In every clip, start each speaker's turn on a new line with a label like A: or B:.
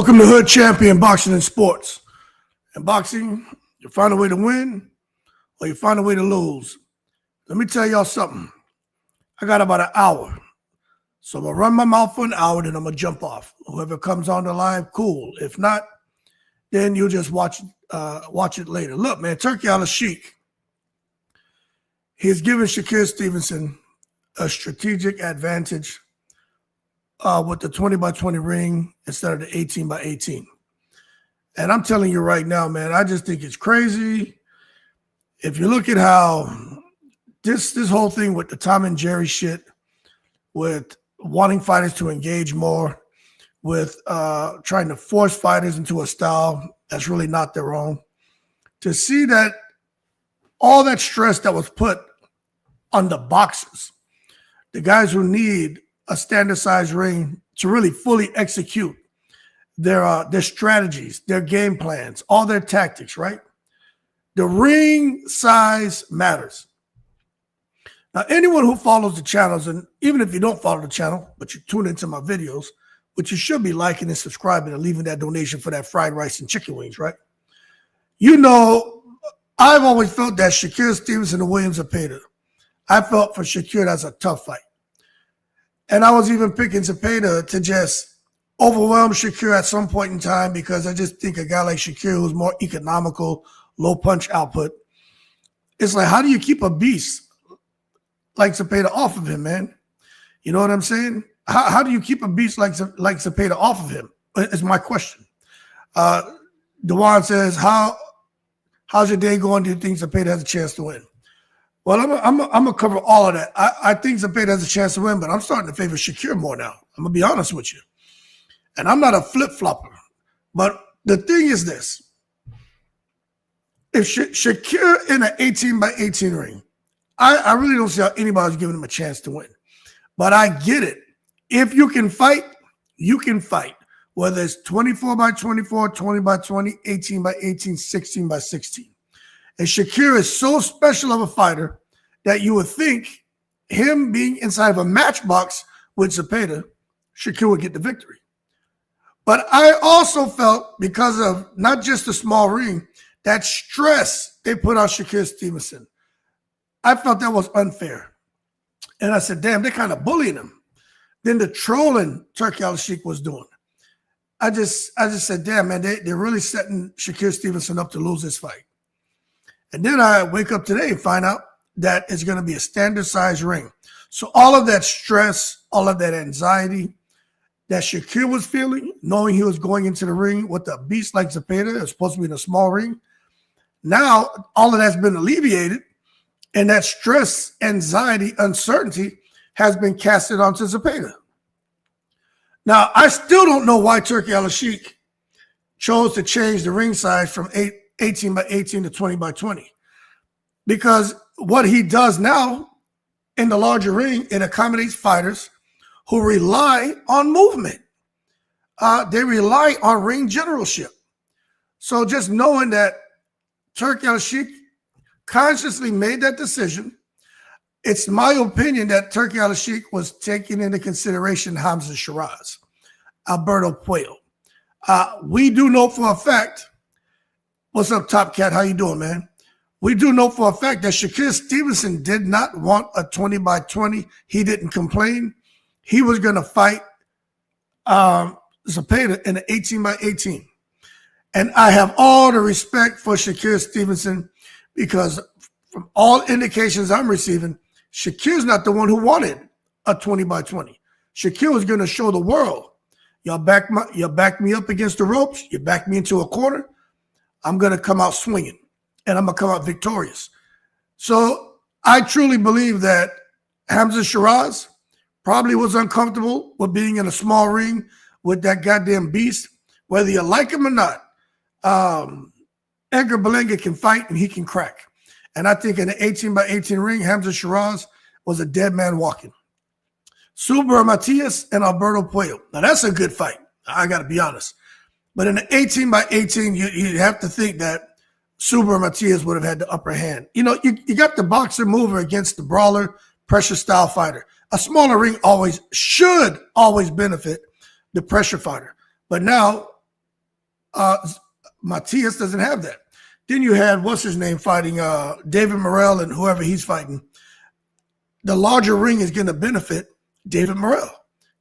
A: Welcome to Hood Champion Boxing and Sports. In boxing, you find a way to win or you find a way to lose. Let me tell y'all something. I got about an hour. So I'm going to run my mouth for an hour, then I'm going to jump off. Whoever comes on the live, cool. If not, then you'll just watch it later. Look, man, Turki Alalshikh, he's given Shakur Stevenson a strategic advantage with the 20x20 ring instead of the 18x18. And I'm telling you right now, man, I just think it's crazy. If you look at how this whole thing with the Tom and Jerry shit, with wanting fighters to engage more, with trying to force fighters into a style that's really not their own, to see that all that stress that was put on the boxers, the guys who need a standard size ring to really fully execute their strategies, their game plans, all their tactics, right? The ring size matters. Now, anyone who follows the channels, and even if you don't follow the channel, but you tune into my videos, which you should be liking and subscribing and leaving that donation for that fried rice and chicken wings, right? You know, I've always felt that Shakur Stevenson and William Zepeda, I felt for Shakur that's a tough fight. And I was even picking Zepeda to just overwhelm Shakur at some point in time because I just think a guy like Shakur who's more economical, low punch output, it's like, how do you keep a beast like Zepeda off of him, man? You know what I'm saying? How do you keep a beast like Zepeda off of him? Is my question. Dewan says, how's your day going? Do you think Zepeda has a chance to win? Well, I'm gonna cover all of that. I think Zepeda has a chance to win, but I'm starting to favor Shakur more now. I'm gonna be honest with you. And I'm not a flip-flopper. But the thing is this. If Shakur in an 18x18 ring, I really don't see how anybody's giving him a chance to win. But I get it. If you can fight, you can fight. Whether it's 24x24, 20x20, 18x18, 16x16. And Shakur is so special of a fighter that you would think him being inside of a matchbox with Zepeda, Shakur would get the victory. But I also felt, because of not just the small ring, that stress they put on Shakur Stevenson, I felt that was unfair. And I said, damn, they're kind of bullying him. Then the trolling Turki Alalshikh was doing. I just said, damn, man, they're really setting Shakur Stevenson up to lose this fight. And then I wake up today and find out that it's going to be a standard size ring. So all of that stress, all of that anxiety that Shakur was feeling, knowing he was going into the ring with a beast like Zepeda, it's supposed to be in a small ring. Now, all of that's been alleviated, and that stress, anxiety, uncertainty has been casted onto Zepeda. Now, I still don't know why Turki Alalshikh chose to change the ring size from 18x18 to 20x20, because what he does now in the larger ring, it accommodates fighters who rely on movement. They rely on ring generalship. So just knowing that Turki Alalshikh consciously made that decision, it's my opinion that Turki Alalshikh was taking into consideration Hamza Shiraz, Alberto Puello. We do know for a fact. What's up, Top Cat? How you doing, man? We do know for a fact that Shakur Stevenson did not want a 20x20. He didn't complain. He was going to fight Zepeda in an 18x18. And I have all the respect for Shakur Stevenson because from all indications I'm receiving, Shakur's not the one who wanted a 20x20. Shakur was going to show the world, y'all back me up against the ropes, you back me into a corner, I'm going to come out swinging, and I'm going to come out victorious. So I truly believe that Hamza Shiraz probably was uncomfortable with being in a small ring with that goddamn beast. Whether you like him or not, Edgar Berlanga can fight and he can crack. And I think in the 18x18 ring, Hamza Shiraz was a dead man walking. Subra Matias and Alberto Puello. Now that's a good fight. I got to be honest. But in the 18x18, you have to think that Subra Matias would have had the upper hand. You know, you got the boxer mover against the brawler, pressure style fighter. A smaller ring should always benefit the pressure fighter. But now Matias doesn't have that. Then you had, what's his name, fighting David Morrell and whoever he's fighting. The larger ring is going to benefit David Morrell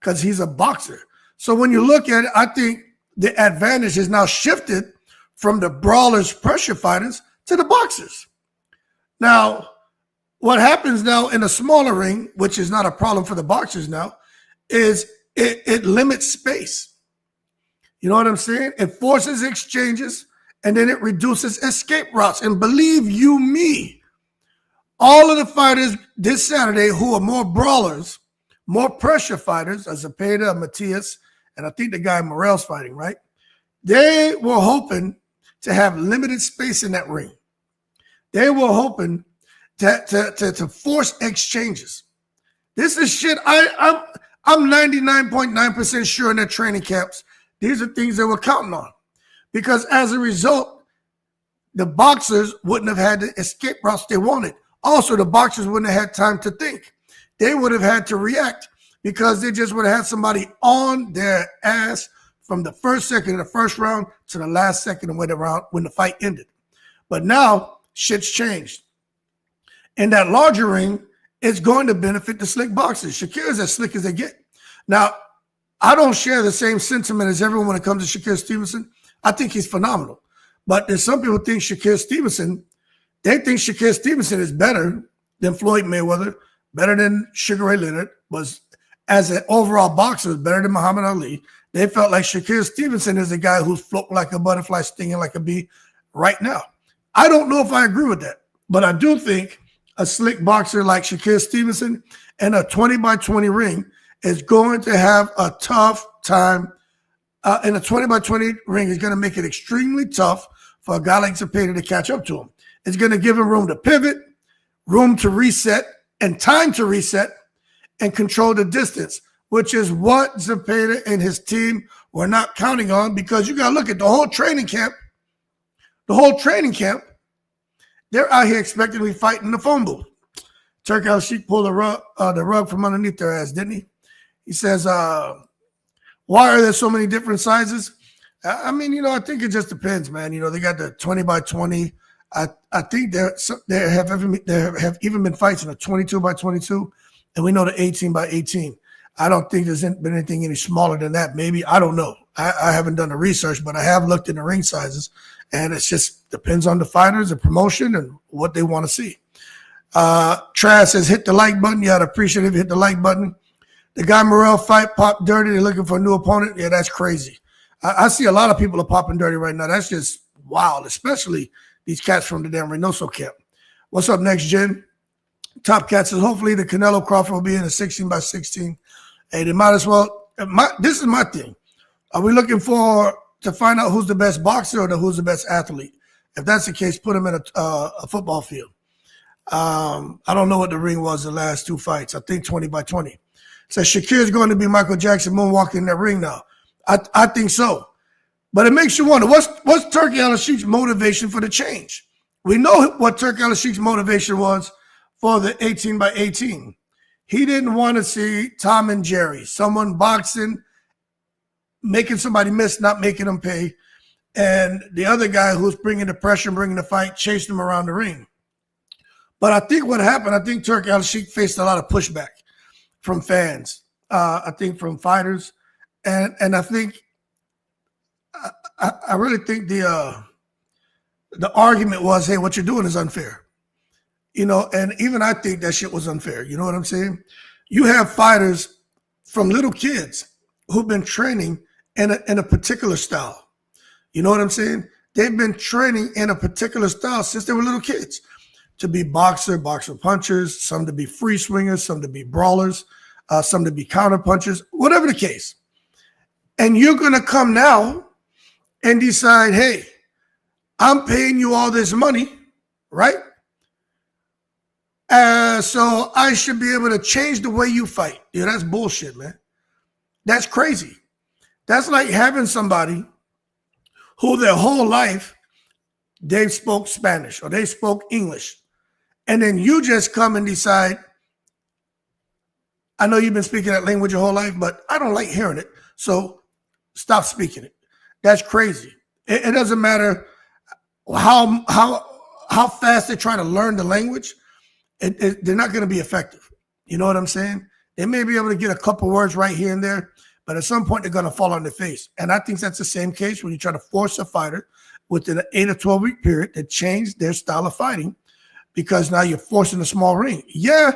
A: because he's a boxer. So when you look at it, I think the advantage is now shifted from the brawlers, pressure fighters to the boxers. Now, what happens now in a smaller ring, which is not a problem for the boxers now, is it limits space. You know what I'm saying? It forces exchanges, and then it reduces escape routes. And believe you me, all of the fighters this Saturday who are more brawlers, more pressure fighters, as Zepeda, Matias, and I think the guy Morrell's fighting, right? They were hoping to have limited space in that ring. They were hoping to force exchanges. This is shit. I'm 99.9% sure in their training camps, these are things they were counting on. Because as a result, the boxers wouldn't have had the escape routes they wanted. Also, the boxers wouldn't have had time to think. They would have had to react because they just would have had somebody on their ass from the first second of the first round to the last second of when the fight ended. But now, shit's changed. In that larger ring, it's going to benefit the slick boxers. Shakur is as slick as they get. Now, I don't share the same sentiment as everyone when it comes to Shakur Stevenson. I think he's phenomenal. But there's some people think Shakur Stevenson, they think Shakur Stevenson is better than Floyd Mayweather, better than Sugar Ray Leonard, was as an overall boxer, better than Muhammad Ali. They felt like Shakur Stevenson is a guy who's floating like a butterfly, stinging like a bee right now. I don't know if I agree with that, but I do think a slick boxer like Shakur Stevenson in a 20-by-20 ring is going to have a tough time. In a 20-by-20 ring is going to make it extremely tough for a guy like Zepeda to catch up to him. It's going to give him room to pivot, room to reset, and time to reset and control the distance, which is what Zepeda and his team were not counting on, because you got to look at the whole training camp. The whole training camp, they're out here expecting to be fighting in the phone booth. Turki Alalshikh pulled the rug from underneath their ass, didn't he? He says, why are there so many different sizes? I mean, I think it just depends, man. They got the 20-by-20. I think there have even been fights in a 22-by-22, and we know the 18-by-18. I don't think there's been anything any smaller than that. Maybe, I don't know. I haven't done the research, but I have looked in the ring sizes, and it just depends on the fighters, the promotion, and what they want to see. Trash says, hit the like button. You got to appreciate it if you hit the like button. The guy Morrell fight popped dirty. They're looking for a new opponent. Yeah, that's crazy. I see a lot of people are popping dirty right now. That's just wild, especially these cats from the damn Reynoso camp. What's up next, Jen? Top Cat says, hopefully the Canelo Crawford will be in a 16-by-16. Hey, they might as well. This is my thing. Are we looking to find out who's the best boxer or who's the best athlete? If that's the case, put him in a football field. I don't know what the ring was the last two fights. I think 20-by-20. Says Shakur is going to be Michael Jackson moonwalking in that ring now. I think so. But it makes you wonder, what's Turki Alalshikh's motivation for the change? We know what Turki Alalshikh's motivation was for the 18-by-18. He didn't want to see Tom and Jerry, someone boxing, making somebody miss, not making them pay, and the other guy who's bringing the pressure, bringing the fight, chasing him around the ring. But I think what happened, I think Turki Alalshikh faced a lot of pushback from fans, I think from fighters, and I think I really think the argument was, hey, what you're doing is unfair, and even I think that shit was unfair. You know what I'm saying? You have fighters from little kids who've been training in a particular style. You know what I'm saying? They've been training in a particular style since they were little kids, to be boxer punchers, some to be free swingers, some to be brawlers, some to be counter punchers, whatever the case. And you're going to come now and decide, hey, I'm paying you all this money, right? So I should be able to change the way you fight. Yeah, that's bullshit, man. That's crazy. That's like having somebody who their whole life they spoke Spanish or they spoke English. And then you just come and decide, I know you've been speaking that language your whole life, but I don't like hearing it. So stop speaking it. That's crazy. It doesn't matter how fast they're trying to learn the language. They're not going to be effective. You know what I'm saying? They may be able to get a couple words right here and there, but at some point they're going to fall on their face. And I think that's the same case when you try to force a fighter within an 8 or 12 week period to change their style of fighting, because now you're forcing a small ring. Yeah,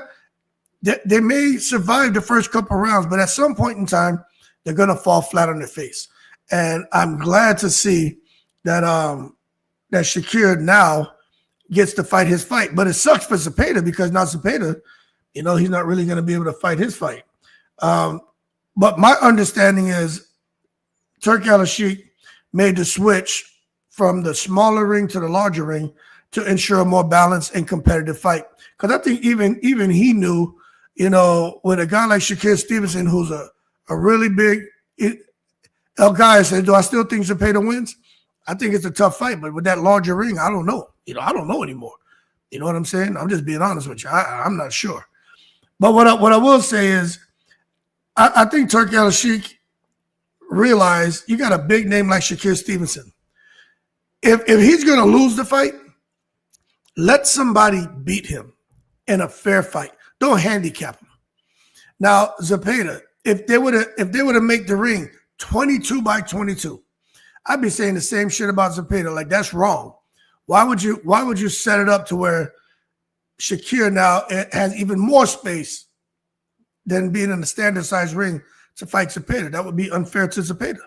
A: they may survive the first couple of rounds, but at some point in time, they're going to fall flat on their face. And I'm glad to see that that Shakur now gets to fight his fight. But it sucks for Zepeda, because now Zepeda, he's not really going to be able to fight his fight. But my understanding is Turki Alalshikh made the switch from the smaller ring to the larger ring to ensure a more balanced and competitive fight. Because I think even he knew, with a guy like Shakur Stevenson, who's a really big guy, said, do I still think Zepeda wins? I think it's a tough fight, but with that larger ring, I don't know. I don't know anymore. You know what I'm saying? I'm just being honest with you. I'm not sure. But what I will say is, I think Turki Alalshikh realized you got a big name like Shakur Stevenson. If he's going to lose the fight, let somebody beat him in a fair fight. Don't handicap him. Now, Zepeda, if they were to make the ring 22 by 22, I'd be saying the same shit about Zepeda. Like, that's wrong. Why would you set it up to where Shakur now has even more space than being in a standard size ring to fight Zepeda? That would be unfair to Zepeda.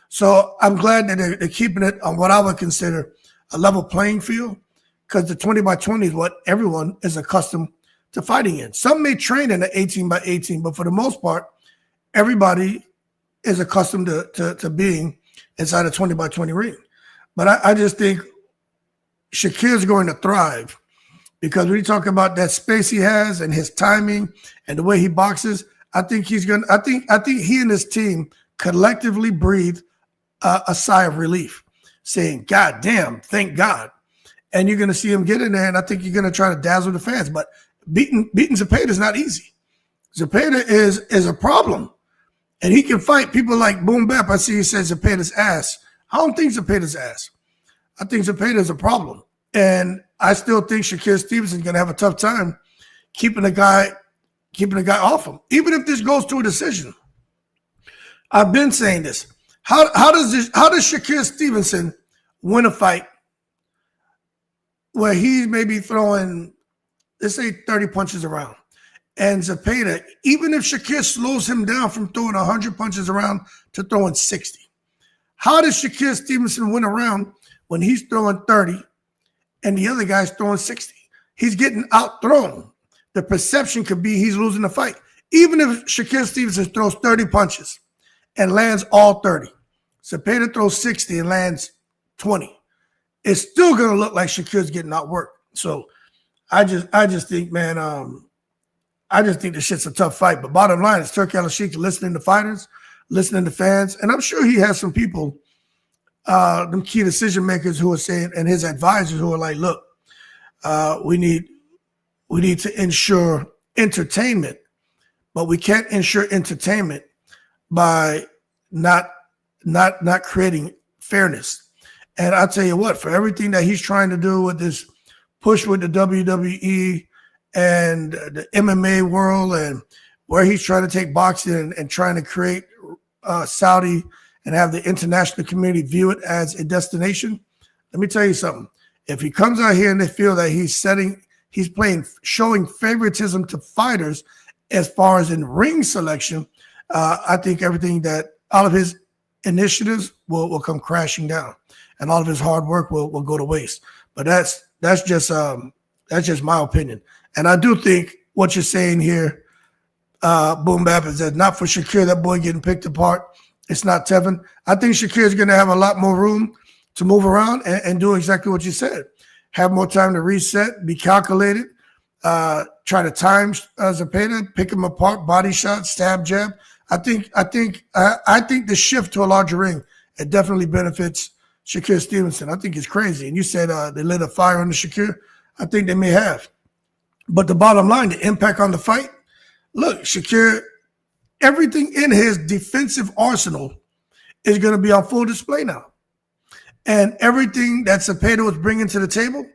A: So I'm glad that they're keeping it on what I would consider a level playing field, because the 20 by 20 is what everyone is accustomed to fighting in. Some may train in the 18 by 18, but for the most part, everybody is accustomed to being inside a 20 by 20 ring. But I just think Shakur is going to thrive, because when you talk about that space he has and his timing and the way he boxes, I think he and his team collectively breathe a sigh of relief, saying, God damn, thank God. And you're going to see him get in there, and I think you're going to try to dazzle the fans. But beating Zepeda is not easy. Zepeda is a problem, and he can fight people like Boom Bap. I see he says Zepeda's ass. I don't think Zepeda's ass. I think Zepeda is a problem. And I still think Shakur Stevenson is going to have a tough time keeping a guy off him, even if this goes to a decision. I've been saying this. How does Shakur Stevenson win a fight where he's maybe throwing, let's say, 30 punches around, and Zepeda, even if Shakur slows him down from throwing 100 punches around to throwing 60, how does Shakur Stevenson win a round when he's throwing 30 and the other guy's throwing 60? He's getting outthrown. The perception could be he's losing the fight. Even if Shakur Stevenson throws 30 punches and lands all 30, Zepeda throws 60 and lands 20, it's still going to look like Shakur's getting outworked. So I just think, man, I just think this shit's a tough fight. But bottom line is Turki Alalshikh listening to fighters, listening to fans, and I'm sure he has some people, them key decision makers who are saying, and his advisors who are like, look, we need to ensure entertainment, but we can't ensure entertainment by not creating fairness. And I'll tell you what, for everything that he's trying to do with this push with the WWE and the MMA world, and where he's trying to take boxing and trying to create Saudi and have the international community view it as a destination, let me tell you something. If he comes out here and they feel that showing favoritism to fighters as far as in ring selection, I think everything that all of his initiatives will come crashing down, and all of his hard work will go to waste. But that's just my opinion. And I do think what you're saying here, Boom Bap, is that not for Shakur, that boy getting picked apart. It's not Tevin. I think Shakur is going to have a lot more room to move around and do exactly what you said. Have more time to reset, be calculated, try to time Zepeda, pick him apart, body shot, stab, jab. I think the shift to a larger ring, it definitely benefits Shakur Stevenson. I think it's crazy. And you said they lit a fire under Shakur. I think they may have. But the bottom line, the impact on the fight, look, Shakur, everything in his defensive arsenal is going to be on full display now. And everything that Zepeda was bringing to the table,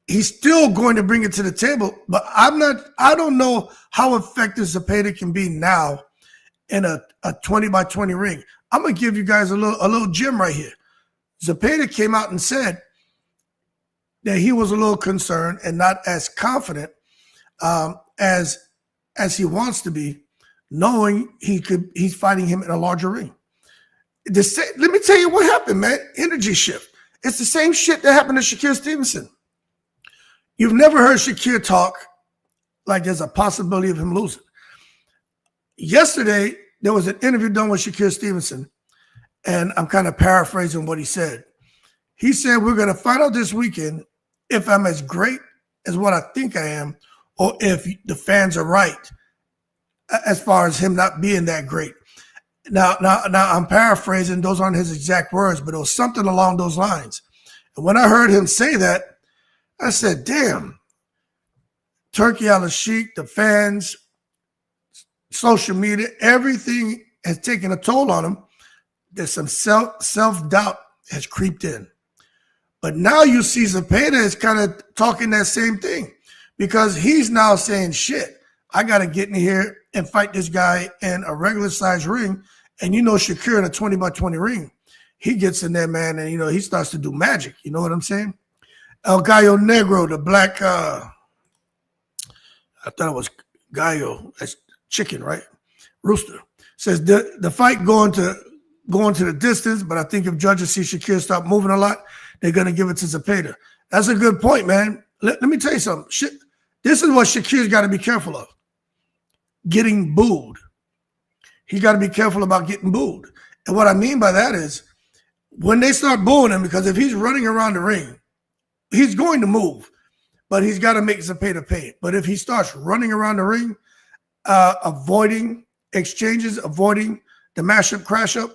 A: he's still going to bring it to the table. But I don't know how effective Zepeda can be now in a 20 by 20 ring. I'm going to give you guys a little gem right here. Zepeda came out and said that he was a little concerned and not as confident as he wants to be, knowing he's fighting him in a larger ring. Let me tell you what happened, man. Energy shift. It's the same shit that happened to Shakur Stevenson. You've never heard Shakur talk like there's a possibility of him losing. Yesterday, there was an interview done with Shakur Stevenson, and I'm kind of paraphrasing what he said. He said, we're going to find out this weekend if I'm as great as what I think I am, or if the fans are right as far as him not being that great. Now, I'm paraphrasing. Those aren't his exact words, but it was something along those lines. And when I heard him say that, I said, damn, Turki Alalshikh, the fans, social media, everything has taken a toll on him. There's some self-doubt has creeped in. But now you see Zepeda is kind of talking that same thing, because he's now saying, shit, I got to get in here and fight this guy in a regular size ring. And you know, Shakur in a 20 by 20 ring, he gets in there, man, and he starts to do magic. You know what I'm saying? El Gallo Negro, the black, I thought it was gallo, that's chicken, right? Rooster, says the fight going to the distance, but I think if judges see Shakur start moving a lot, they're going to give it to Zepeda. That's a good point, man. Let me tell you something. This is what Shakur's got to be careful of. Getting booed. He got to be careful about getting booed. And what I mean by that is when they start booing him, because if he's running around the ring, he's going to move, but he's got to make Zepeda pay. But if he starts running around the ring, avoiding exchanges, avoiding the mash-up, crash-up,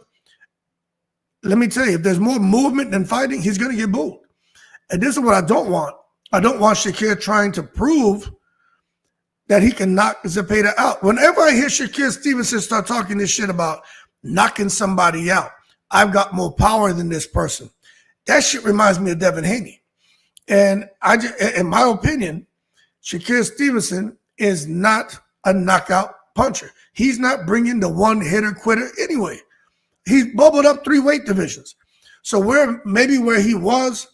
A: let me tell you, if there's more movement than fighting, he's going to get booed. And this is what I don't want. I don't want Shakur trying to prove that he can knock Zepeda out. Whenever I hear Shakur Stevenson start talking this shit about knocking somebody out, I've got more power than this person, that shit reminds me of Devin Haney. And in my opinion, Shakur Stevenson is not a knockout puncher. He's not bringing the one-hitter quitter anyway. He's bubbled up 3 weight divisions. So where he was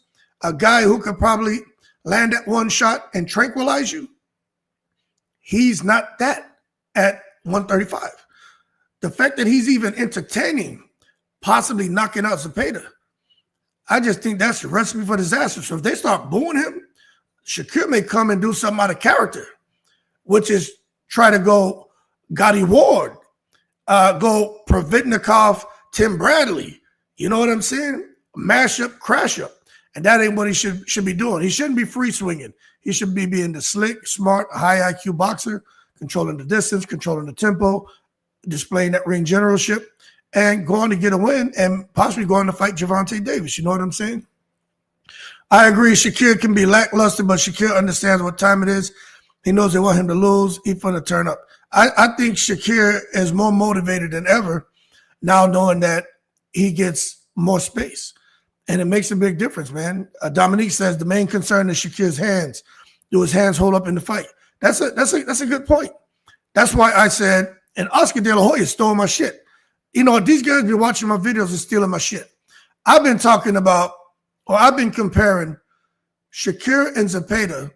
A: a guy who could probably land that one shot and tranquilize you, he's not that at 135. The fact that he's even entertaining possibly knocking out Zepeda, I just think that's a recipe for disaster. So if they start booing him, Shakur may come and do something out of character, which is try to go Gotti Ward, go Providnikov, Tim Bradley. You know what I'm saying? Mash up, crash up. And that ain't what he should be doing. He shouldn't be free swinging. He should be being the slick, smart, high IQ boxer, controlling the distance, controlling the tempo, displaying that ring generalship, and going to get a win and possibly going to fight Gervonta Davis. You know what I'm saying? I agree. Shakur can be lackluster, but Shakur understands what time it is. He knows they want him to lose. He's going to turn up. I think Shakur is more motivated than ever now, knowing that he gets more space. And it makes a big difference, man. Dominique says the main concern is Shakur's hands. Do his hands hold up in the fight? That's a good point. That's why I said, and Oscar De La Hoya stole my shit. You know, these guys be watching my videos and stealing my shit. I've been comparing Shakur and Zepeda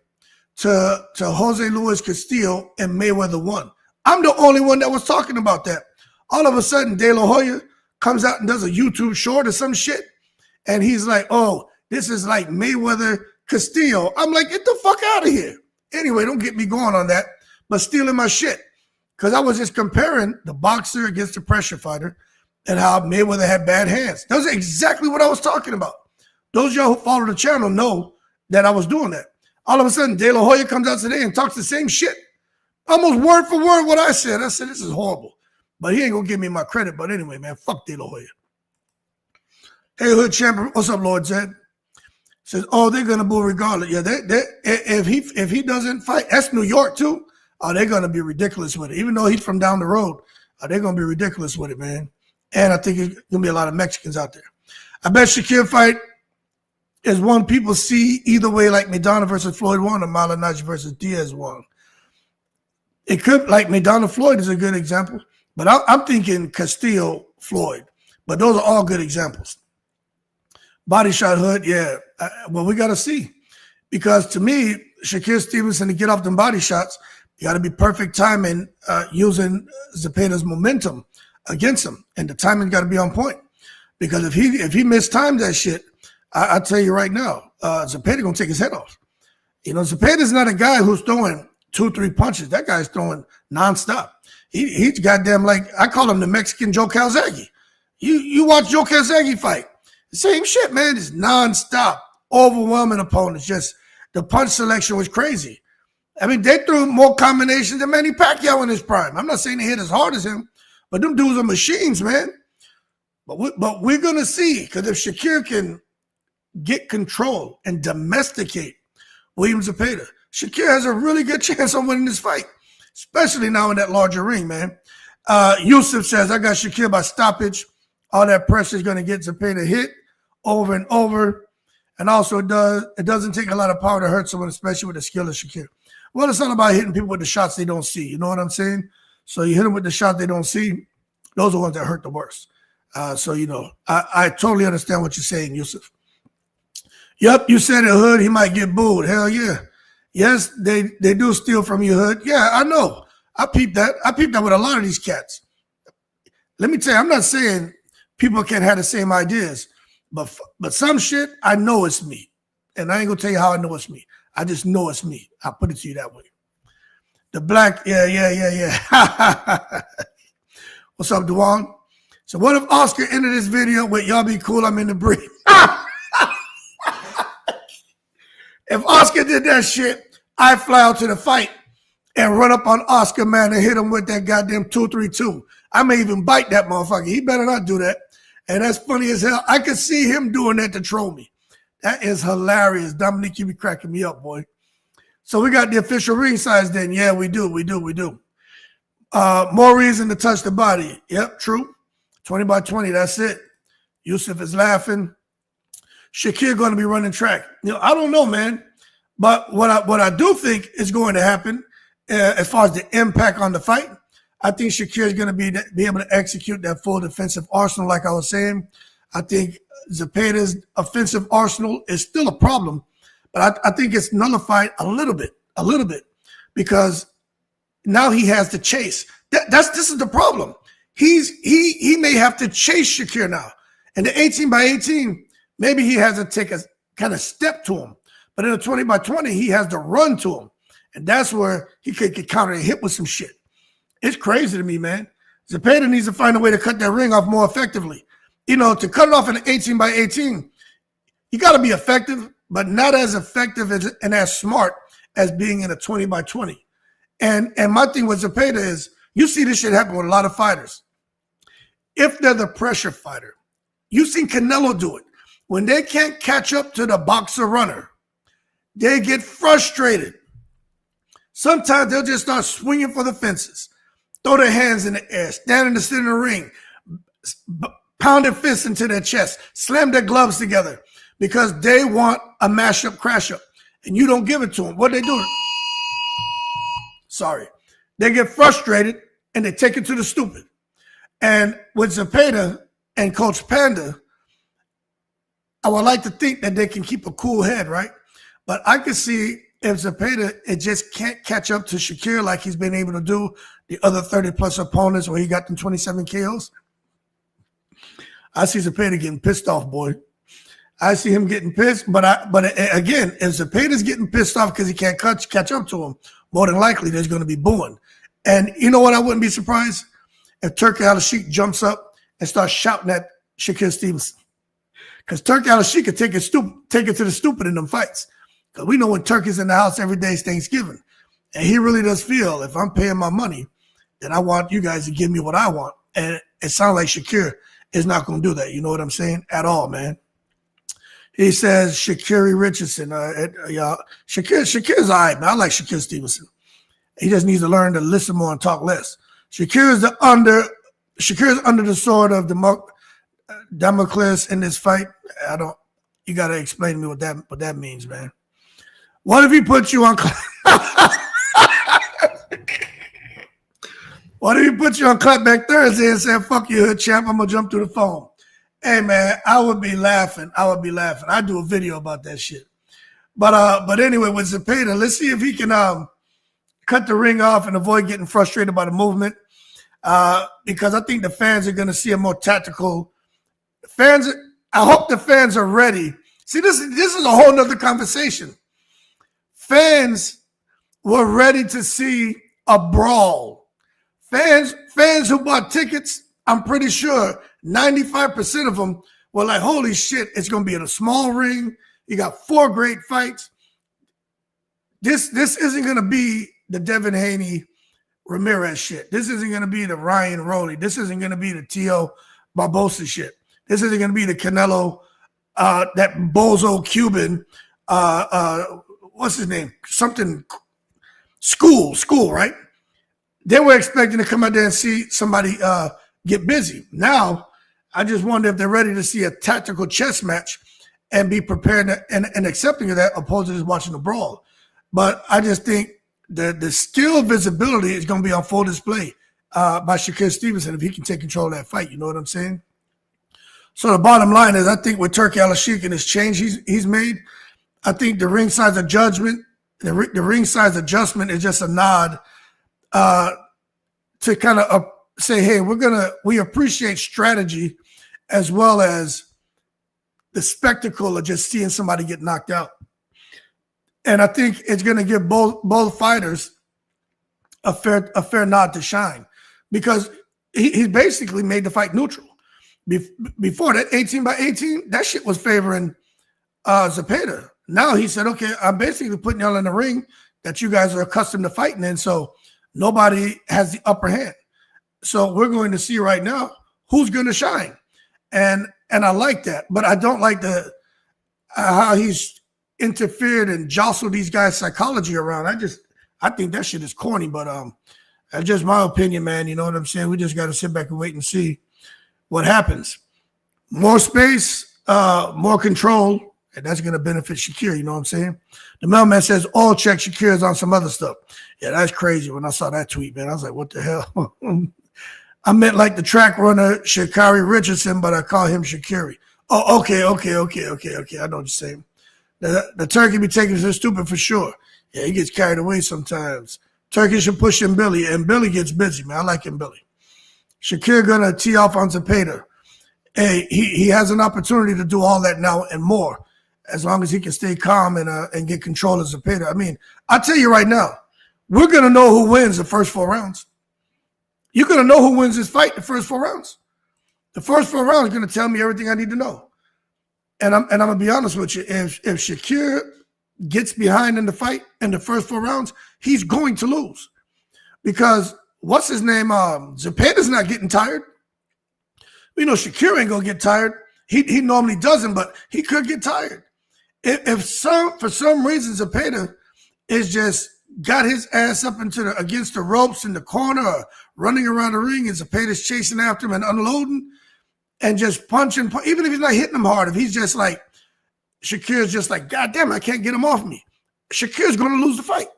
A: to Jose Luis Castillo and Mayweather 1. I'm the only one that was talking about that. All of a sudden, De La Hoya comes out and does a YouTube short or some shit. And he's like, oh, this is like Mayweather Castillo. I'm like, get the fuck out of here. Anyway, don't get me going on that, but stealing my shit. Because I was just comparing the boxer against the pressure fighter and how Mayweather had bad hands. That was exactly what I was talking about. Those of y'all who follow the channel know that I was doing that. All of a sudden, De La Hoya comes out today and talks the same shit. Almost word for word what I said. I said, this is horrible. But he ain't going to give me my credit. But anyway, man, fuck De La Hoya. Hey, Hood Champion, what's up, Lord Zed? Says, oh, they're going to boo regardless. Yeah, if he doesn't fight, that's New York too. Oh, they're going to be ridiculous with it. Even though he's from down the road, they're going to be ridiculous with it, man. And I think there's going to be a lot of Mexicans out there. I bet Shakur fight is one people see either way, like Maidana versus Floyd won or Malignaggi versus Diaz won. It could, like Maidana Floyd is a good example, but I'm thinking Castillo Floyd. But those are all good examples. Body shot Hood, yeah. Well, we got to see. Because to me, Shakur Stevenson, to get off them body shots, you got to be perfect timing using Zepeda's momentum against him. And the timing got to be on point. Because if he mistimes that shit, I tell you right now, Zepeda going to take his head off. You know, Zepeda's not a guy who's throwing 2-3 punches. That guy's throwing nonstop. He's goddamn like, I call him the Mexican Joe Calzaghe. You watch Joe Calzaghe fight. The same shit, man. It's nonstop, overwhelming opponents. Just the punch selection was crazy. I mean, they threw more combinations than Manny Pacquiao in his prime. I'm not saying they hit as hard as him, but them dudes are machines, man. But we're going to see, because if Shakur can get control and domesticate William Zepeda, Shakur has a really good chance on winning this fight, especially now in that larger ring, man. Yusuf says, I got Shakur by stoppage. All that pressure is going to get Zepeda hit over and over. And also it doesn't take a lot of power to hurt someone, especially with the skill of Shakur. Well, it's not about hitting people with the shots they don't see. You know what I'm saying? So you hit them with the shot they don't see. Those are the ones that hurt the worst. So, you know, I totally understand what you're saying, Yusuf. Yep, you said it, Hood. He might get booed. Hell yeah. Yes, they do steal from you, Hood. Yeah, I know. I peeped that. I peeped that with a lot of these cats. Let me tell you, I'm not saying people can't have the same ideas, but some shit, I know it's me. And I ain't going to tell you how I know it's me. I just know it's me. I'll put it to you that way. The black, yeah. What's up, Dewan? So what if Oscar ended this video with y'all be cool, I'm in the brief? If Oscar did that shit, I fly out to the fight and run up on Oscar, man, and hit him with that goddamn 2-3-2. I may even bite that motherfucker. He better not do that. And that's funny as hell. I could see him doing that to troll me. That is hilarious. Dominique, you be cracking me up, boy. So we got the official ring size then. Yeah, we do. More reason to touch the body. Yep, true. 20 by 20, that's it. Yusuf is laughing. Shakur going to be running track. You know, I don't know, man. But what I do think is going to happen as far as the impact on the fight, I think Shakur is going to be able to execute that full defensive arsenal like I was saying. I think Zepeda's offensive arsenal is still a problem, but I think it's nullified a little bit, because now he has to chase. This is the problem. He may have to chase Shakur now. And the 18 by 18, maybe he has to take a kind of step to him. But in a 20 by 20, he has to run to him. And that's where he could get countered and hit with some shit. It's crazy to me, man. Zepeda needs to find a way to cut that ring off more effectively. You know, to cut it off in an 18 by 18, you got to be effective, but not as effective and as smart as being in a 20 by 20. And my thing with Zepeda is, you see this shit happen with a lot of fighters. If they're the pressure fighter, you've seen Canelo do it. When they can't catch up to the boxer runner, they get frustrated. Sometimes they'll just start swinging for the fences, throw their hands in the air, stand in the center of the ring, pound their fists into their chest, slam their gloves together because they want a mash-up, crash-up, and you don't give it to them. What they do? Sorry. They get frustrated, and they take it to the stupid. And with Zepeda and Coach Panda, I would like to think that they can keep a cool head, right? But I can see if Zepeda, it just can't catch up to Shakur like he's been able to do the other 30-plus opponents where he got them 27 KOs. I see Zepeda getting pissed off, boy. I see him getting pissed, but again, if Zepeda's getting pissed off because he can't catch up to him, more than likely there's going to be booing. And you know what? I wouldn't be surprised if Turki Alalshikh jumps up and starts shouting at Shakur Stevenson, because Turki Alalshikh could take it to the stupid in them fights. Because we know when Turkey's in the house every day is Thanksgiving, and he really does feel if I'm paying my money, then I want you guys to give me what I want. And it sounds like Shakur is not going to do that. You know what I'm saying? At all, man. He says Shakuri Richardson. Shakur's all right, man. I like Shakur Stevenson. He just needs to learn to listen more and talk less. Shakur is under the sword of Damocles in this fight. I don't. You got to explain to me what that means, man. What if he put you on? What if he put you on Clapback Thursday and said, "Fuck you, hood champ. I'm gonna jump through the phone." Hey, man, I would be laughing. I'd do a video about that shit. But anyway, with Zepeda, let's see if he can cut the ring off and avoid getting frustrated by the movement. Because I think the fans are going to see a more tactical. I hope the fans are ready. See, this is a whole nother conversation. Fans were ready to see a brawl. Fans who bought tickets, I'm pretty sure 95% of them were like, holy shit, it's going to be in a small ring. You got 4 great fights. This isn't going to be the Devin Haney Ramirez shit. This isn't going to be the Ryan Rowley. This isn't going to be the Tio Barbosa shit. This isn't going to be the Canelo, that bozo Cuban, what's his name? Something, School, right? They were expecting to come out there and see somebody get busy. Now, I just wonder if they're ready to see a tactical chess match and be prepared and accepting of that, opposed to just watching the brawl. But I just think the skill visibility is going to be on full display by Shakur Stevenson if he can take control of that fight. You know what I'm saying? So the bottom line is, I think with Turki Alalshikh and his change he's made, I think the ring size adjustment is just a nod to kind of say, hey, we appreciate strategy as well as the spectacle of just seeing somebody get knocked out. And I think it's going to give both fighters a fair nod to shine, because he basically made the fight neutral. Before that 18 by 18, that shit was favoring Zepeda. Now he said, okay, I'm basically putting y'all in the ring that you guys are accustomed to fighting in, so nobody has the upper hand. So we're going to see right now who's going to shine. And I like that, but I don't like how he's interfered and jostled these guys' psychology around. I think that shit is corny, but that's just my opinion, man. You know what I'm saying? We just got to sit back and wait and see what happens. More space, more control, and that's going to benefit Shakur. You know what I'm saying? The mailman says, all check Shakur is on some other stuff. Yeah, that's crazy. When I saw that tweet, man, I was like, what the hell? I meant like the track runner Sha'Carri Richardson, but I call him Shakiri. Oh, okay. I know what you're saying. The Turkey be taking so stupid for sure. Yeah, he gets carried away sometimes. Turkey should push him Billy, and Billy gets busy, man. I like him, Billy. Shakur gonna tee off on Zepeda. Hey, he has an opportunity to do all that now and more, as long as he can stay calm and get control of Zepeda. I mean, I'll tell you right now, we're gonna know who wins the first 4 rounds. You're gonna know who wins this fight the first 4 rounds. The first 4 rounds are gonna tell me everything I need to know. And I'm gonna be honest with you. If Shakur gets behind in the fight in the first 4 rounds, he's going to lose, because what's his name? Zepeda's not getting tired. We know Shakur ain't gonna get tired. He normally doesn't, but he could get tired. If for some reason Zepeda is just got his ass up against the ropes in the corner, or running around the ring, and Zepeda's chasing after him and unloading and just punching, even if he's not hitting him hard, if he's just like, Shakur's just like, God damn, I can't get him off me, Shakur's going to lose the fight.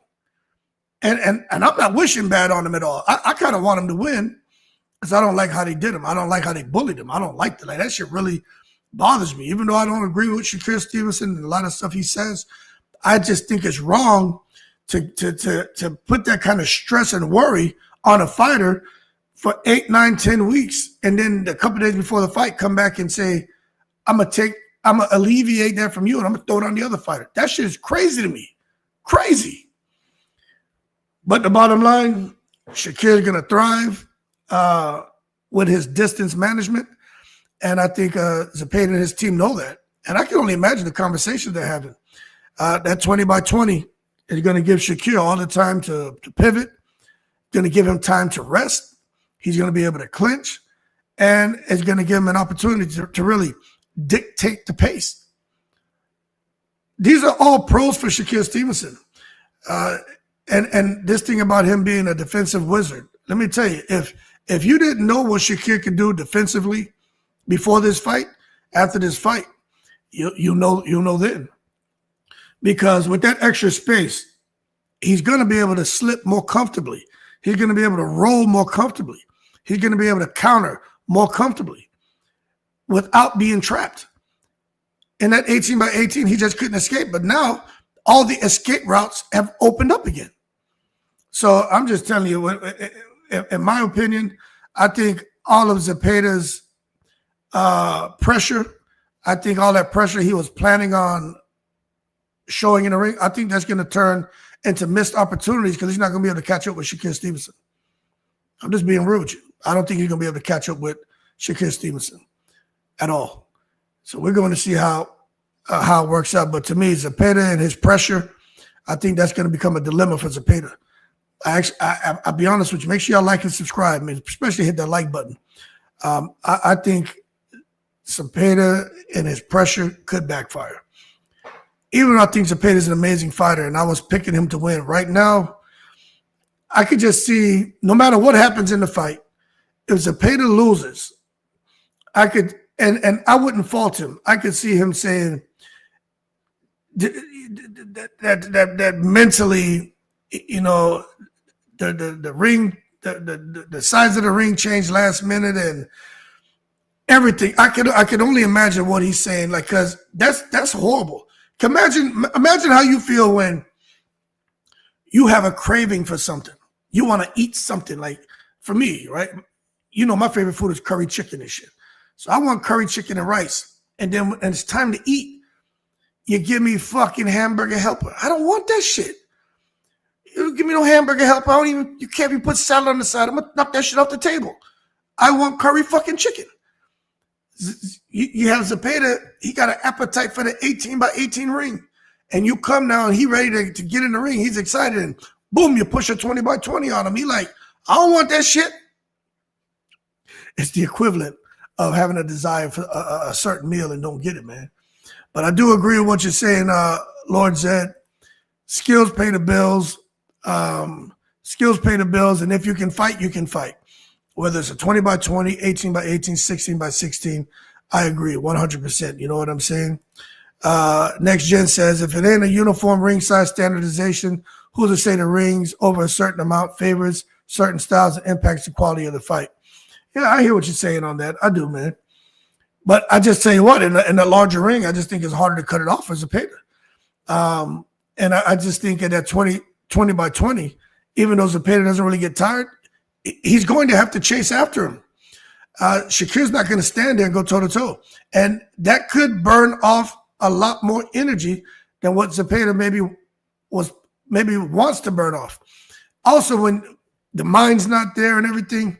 A: And I'm not wishing bad on him at all. I kind of want him to win, because I don't like how they did him. I don't like how they bullied him. I don't like that. Like, that shit really bothers me. Even though I don't agree with Shakur Stevenson and a lot of stuff he says, I just think it's wrong to put that kind of stress and worry on a fighter for 8, 9, 10 weeks, and then a couple days before the fight come back and say, I'm gonna alleviate that from you, and I'm gonna throw it on the other fighter. That shit is crazy to me. Crazy. But the bottom line, Shakir's gonna thrive with his distance management, and I think Zepeda and his team know that. And I can only imagine the conversation they're having. That 20 by 20 is going to give Shakur all the time to pivot, going to give him time to rest. He's going to be able to clinch, and it's going to give him an opportunity to really dictate the pace. These are all pros for Shakur Stevenson. And this thing about him being a defensive wizard, let me tell you, if you didn't know what Shakur could do defensively, before this fight, after this fight, you'll know then. Because with that extra space, he's going to be able to slip more comfortably. He's going to be able to roll more comfortably. He's going to be able to counter more comfortably without being trapped. In that 18 by 18, he just couldn't escape. But now all the escape routes have opened up again. So I'm just telling you, in my opinion, I think all of Zepeda's pressure, I think all that pressure he was planning on showing in the ring, I think that's going to turn into missed opportunities because he's not going to be able to catch up with Shakur Stevenson. I'm just being rude with you. I don't think he's going to be able to catch up with Shakur Stevenson at all. So we're going to see how it works out. But to me, Zepeda and his pressure, I think that's going to become a dilemma for Zepeda. I'll be honest with you. Make sure y'all like and subscribe, man. Especially hit that like button. I think Zepeda and his pressure could backfire. Even though I think Zepeda is an amazing fighter, and I was picking him to win. Right now, I could just see, no matter what happens in the fight, if Zepeda loses, I could, and I wouldn't fault him. I could see him saying that mentally, you know, the ring, the size of the ring changed last minute and everything. I could only imagine what he's saying, like, because that's horrible. Imagine how you feel when you have a craving for something. You want to eat something. Like for me, right? You know, my favorite food is curry chicken and shit. So I want curry chicken and rice. And then when it's time to eat, you give me fucking hamburger helper. I don't want that shit. You give me no hamburger helper. You can't even put salad on the side. I'm gonna knock that shit off the table. I want curry fucking chicken. You have Zepeda, he got an appetite for the 18 by 18 ring. And you come now and he ready to get in the ring. He's excited and boom, you push a 20 by 20 on him. He like, I don't want that shit. It's the equivalent of having a desire for a certain meal and don't get it, man. But I do agree with what you're saying, Lord Zed. Skills pay the bills. Skills pay the bills. And if you can fight, you can fight. Whether it's a 20 by 20, 18 by 18, 16 by 16, I agree 100%. You know what I'm saying? Next Gen says, if it ain't a uniform ring size standardization, who's to say the rings over a certain amount favors certain styles and impacts the quality of the fight? Yeah, I hear what you're saying on that. I do, man. But I just tell you what, in the larger ring, I just think it's harder to cut it off as a Zepeda. And I just think at that 20 by 20, even though Zepeda doesn't really get tired, he's going to have to chase after him. Shakur's not going to stand there and go toe-to-toe. And that could burn off a lot more energy than what Zepeda maybe wants to burn off. Also, when the mind's not there and everything,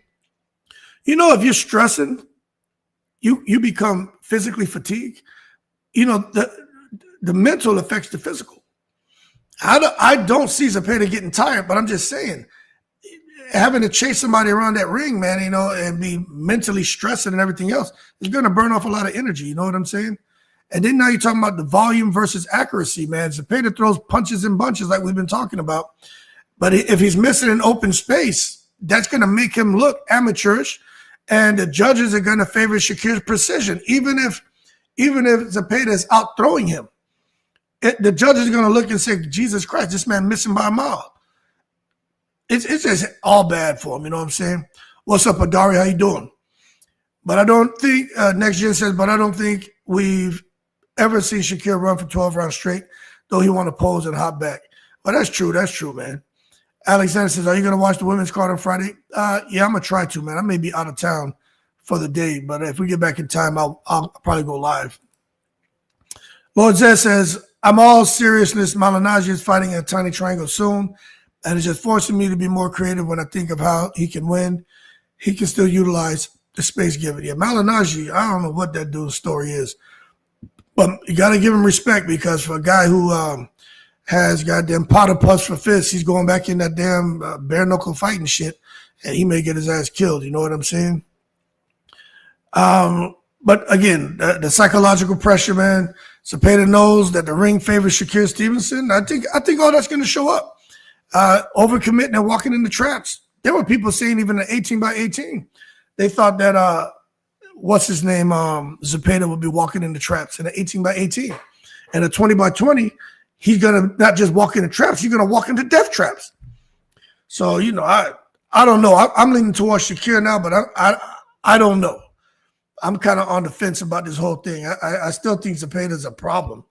A: you know, if you're stressing, you become physically fatigued. You know, the mental affects the physical. I don't see Zepeda getting tired, but I'm just saying, having to chase somebody around that ring, man, you know, and be mentally stressing and everything else is going to burn off a lot of energy. You know what I'm saying? And then now you're talking about the volume versus accuracy, man. Zepeda throws punches and bunches like we've been talking about. But if he's missing an open space, that's going to make him look amateurish. And the judges are going to favor Shakur's precision, even if Zepeda is out throwing him. The judges are going to look and say, Jesus Christ, this man missing by a mile. It's just all bad for him, you know what I'm saying? What's up, Adari? How you doing? But I don't think, Next Gen says, but I don't think we've ever seen Shakur run for 12 rounds straight, though he want to pose and hop back. Well, that's true, man. Alexander says, are you going to watch the women's card on Friday? Yeah, I'm going to try to, man. I may be out of town for the day, but if we get back in time, I'll probably go live. Lord Zed says, I'm all seriousness. Malinaji is fighting a tiny triangle soon, and it's just forcing me to be more creative when I think of how he can win. He can still utilize the space given. Yeah, Malinaji, I don't know what that dude's story is, but you got to give him respect, because for a guy who has goddamn powder puffs for fists, he's going back in that damn bare knuckle fighting shit, and he may get his ass killed. You know what I'm saying? But again, the psychological pressure, man. Zepeda knows that the ring favors Shakur Stevenson. I think all that's going to show up. Overcommitting and walking into traps. There were people saying even an 18 by 18. They thought that what's his name? Zepeda would be walking into traps in an 18 by 18. And a 20 by 20, he's going to not just walk into traps, he's going to walk into death traps. So, you know, I don't know. I'm leaning towards Shakur now, but I don't know. I'm kind of on the fence about this whole thing. I still think Zepeda's a problem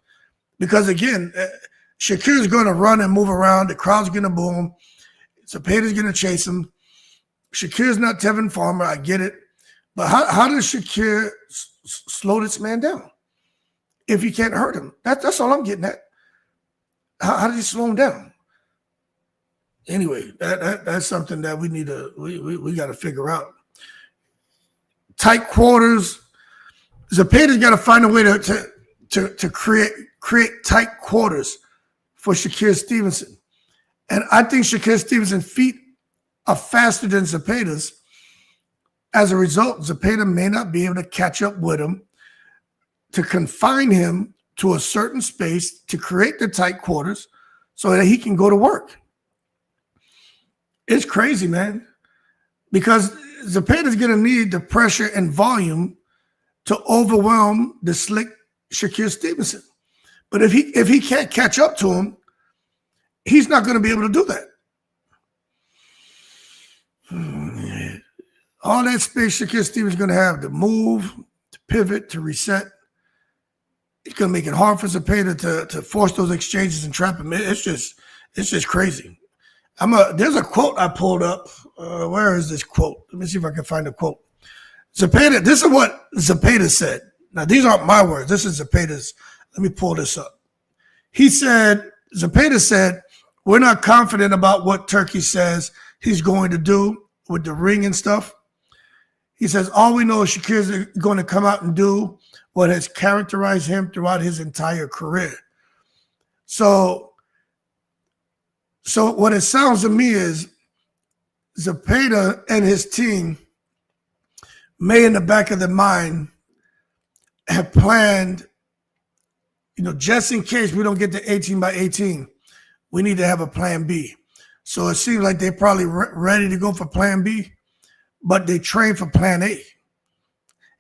A: because, again, Shakur's going to run and move around. The crowd's going to boom. Zepeda's going to chase him. Shakur's not Tevin Farmer. I get it. But how does Shakur slow this man down if he can't hurt him? That's all I'm getting at. How does he slow him down? Anyway, that's something that we need to we got to figure out. Tight quarters. Zepeda's got to find a way to create tight quarters for Shakur Stevenson. And I think Shakur Stevenson's feet are faster than Zepeda's. As a result, Zepeda may not be able to catch up with him, to confine him to a certain space, to create the tight quarters so that he can go to work. It's crazy, man, because Zepeda's going to need the pressure and volume to overwhelm the slick Shakur Stevenson. But if he can't catch up to him, he's not going to be able to do that. All that space Shakur Stevenson's going to have to move, to pivot, to reset. It's going to make it hard for Zepeda to force those exchanges and trap him. It's just crazy. There's a quote I pulled up. Where is this quote? Let me see if I can find a quote. Zepeda, this is what Zepeda said. Now, these aren't my words. This is Zepeda's. Let me pull this up. Zepeda said, we're not confident about what Turki says he's going to do with the ring and stuff. He says, all we know is Shakur is going to come out and do what has characterized him throughout his entire career. So what it sounds to me is Zepeda and his team may in the back of their mind have planned, you know, just in case we don't get to 18 by 18, we need to have a plan B. So it seems like they're probably ready to go for plan B, but they train for plan A.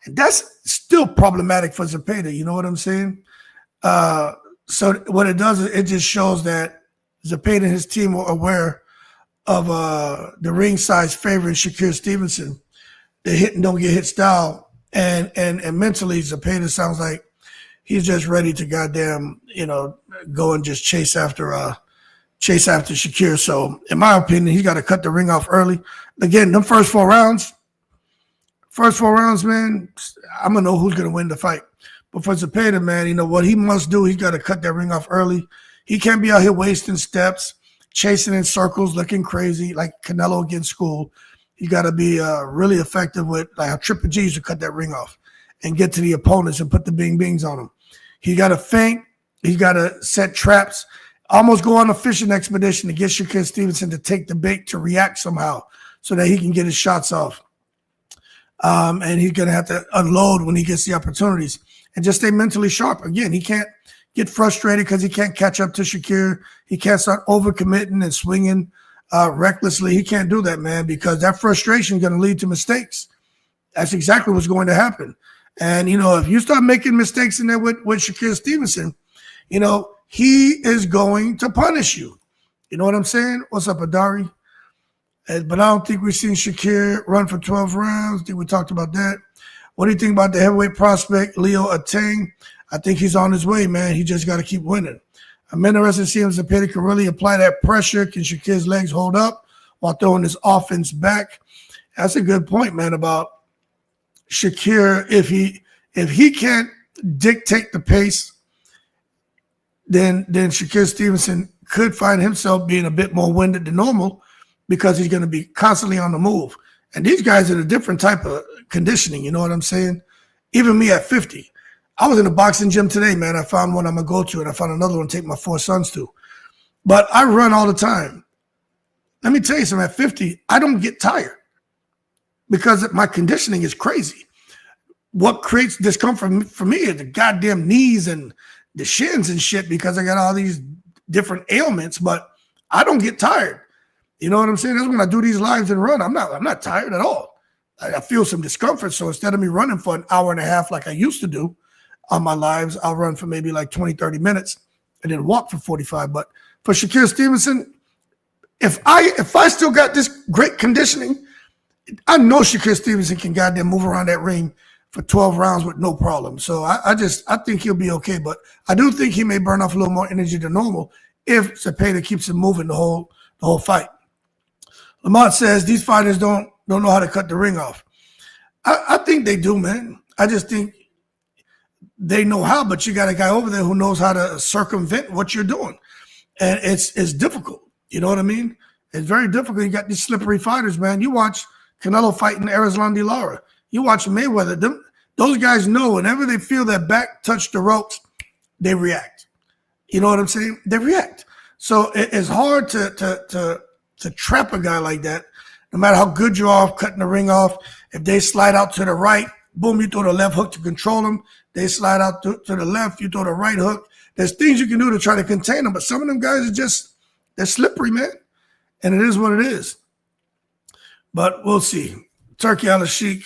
A: And that's still problematic for Zepeda, you know what I'm saying? So what it does is it just shows that Zepeda and his team were aware of the ring size favorite Shakur Stevenson, the hit and don't get hit style. And mentally, Zepeda sounds like he's just ready to goddamn, you know, go and just chase after Shakur. So in my opinion, he's got to cut the ring off early. Again, them first four rounds, man, I'm going to know who's going to win the fight. But for Zepeda, man, you know what he must do, he's got to cut that ring off early. He can't be out here wasting steps, chasing in circles, looking crazy like Canelo against School. You got to be really effective with like how Triple G used to cut that ring off and get to the opponents and put the bing bings on them. He got to feint. He got to set traps, almost go on a fishing expedition to get Shakur Stevenson to take the bait to react somehow so that he can get his shots off. And he's going to have to unload when he gets the opportunities and just stay mentally sharp. Again, he can't get frustrated because he can't catch up to Shakur. He can't start overcommitting and swinging recklessly. He can't do that, man, because that frustration is going to lead to mistakes. That's exactly what's going to happen. And, you know, if you start making mistakes in there with Shakur Stevenson, you know, he is going to punish you. You know what I'm saying? What's up, Adari? But I don't think we've seen Shakur run for 12 rounds. I think we talked about that. What do you think about the heavyweight prospect, Leo Ateng? I think he's on his way, man. He just got to keep winning. I'm interested to see if Zepeda can really apply that pressure. Can Shakur's legs hold up while throwing his offense back? That's a good point, man, about Shakur. If he can't dictate the pace, then Shakur Stevenson could find himself being a bit more winded than normal because he's going to be constantly on the move. And these guys are a different type of conditioning, you know what I'm saying? Even me at 50. I was in a boxing gym today, man. I found one I'm going to go to, and I found another one to take my 4 sons to. But I run all the time. Let me tell you something. At 50, I don't get tired because my conditioning is crazy. What creates discomfort for me is the goddamn knees and the shins and shit because I got all these different ailments, but I don't get tired. You know what I'm saying? That's when I do these lives and run. I'm not tired at all. I feel some discomfort. So instead of me running for an hour and a half like I used to do on my lives, I'll run for maybe like 20, 30 minutes and then walk for 45. But for Shakur Stevenson, if I still got this great conditioning, I know Shakur Stevenson can goddamn move around that ring for 12 rounds with no problem. So I think he'll be okay. But I do think he may burn off a little more energy than normal if Zepeda keeps him moving the whole fight. Lamont says these fighters don't know how to cut the ring off. I think they do, man. I just think they know how, but you got a guy over there who knows how to circumvent what you're doing. And it's difficult. You know what I mean? It's very difficult. You got these slippery fighters, man. You watch Canelo fighting Erislandy Lara. You watch Mayweather. Those guys know whenever they feel their back touch the ropes, they react. You know what I'm saying? They react. So it's hard to trap a guy like that, no matter how good you are cutting the ring off. If they slide out to the right, boom, you throw the left hook to control them. They slide out to the left, you throw the right hook. There's things you can do to try to contain them, but some of them guys are they're slippery, man. And it is what it is. But we'll see. Turki Alalshikh.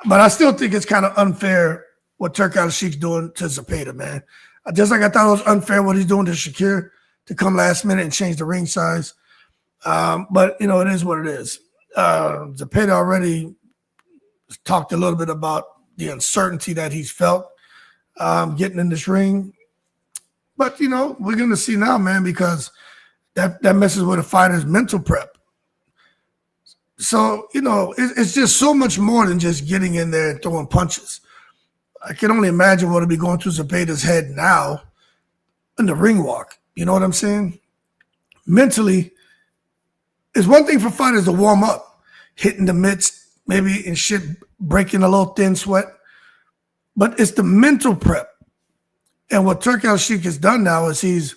A: But I still think it's kind of unfair what Turki Alalshikh's doing to Zepeda, man. Just like I thought it was unfair what he's doing to Shakur to come last minute and change the ring size. But, you know, it is what it is. Zepeda already talked a little bit about the uncertainty that he's felt getting in this ring. But, you know, we're going to see now, man, because that messes with a fighter's mental prep. So, you know, it's just so much more than just getting in there and throwing punches. I can only imagine what will be going through Zepeda's head now in the ring walk. You know what I'm saying? Mentally, it's one thing for fighters to warm up, hitting the mitts, maybe and shit, breaking a little thin sweat. But it's the mental prep. And what Turki Alalshikh has done now is he's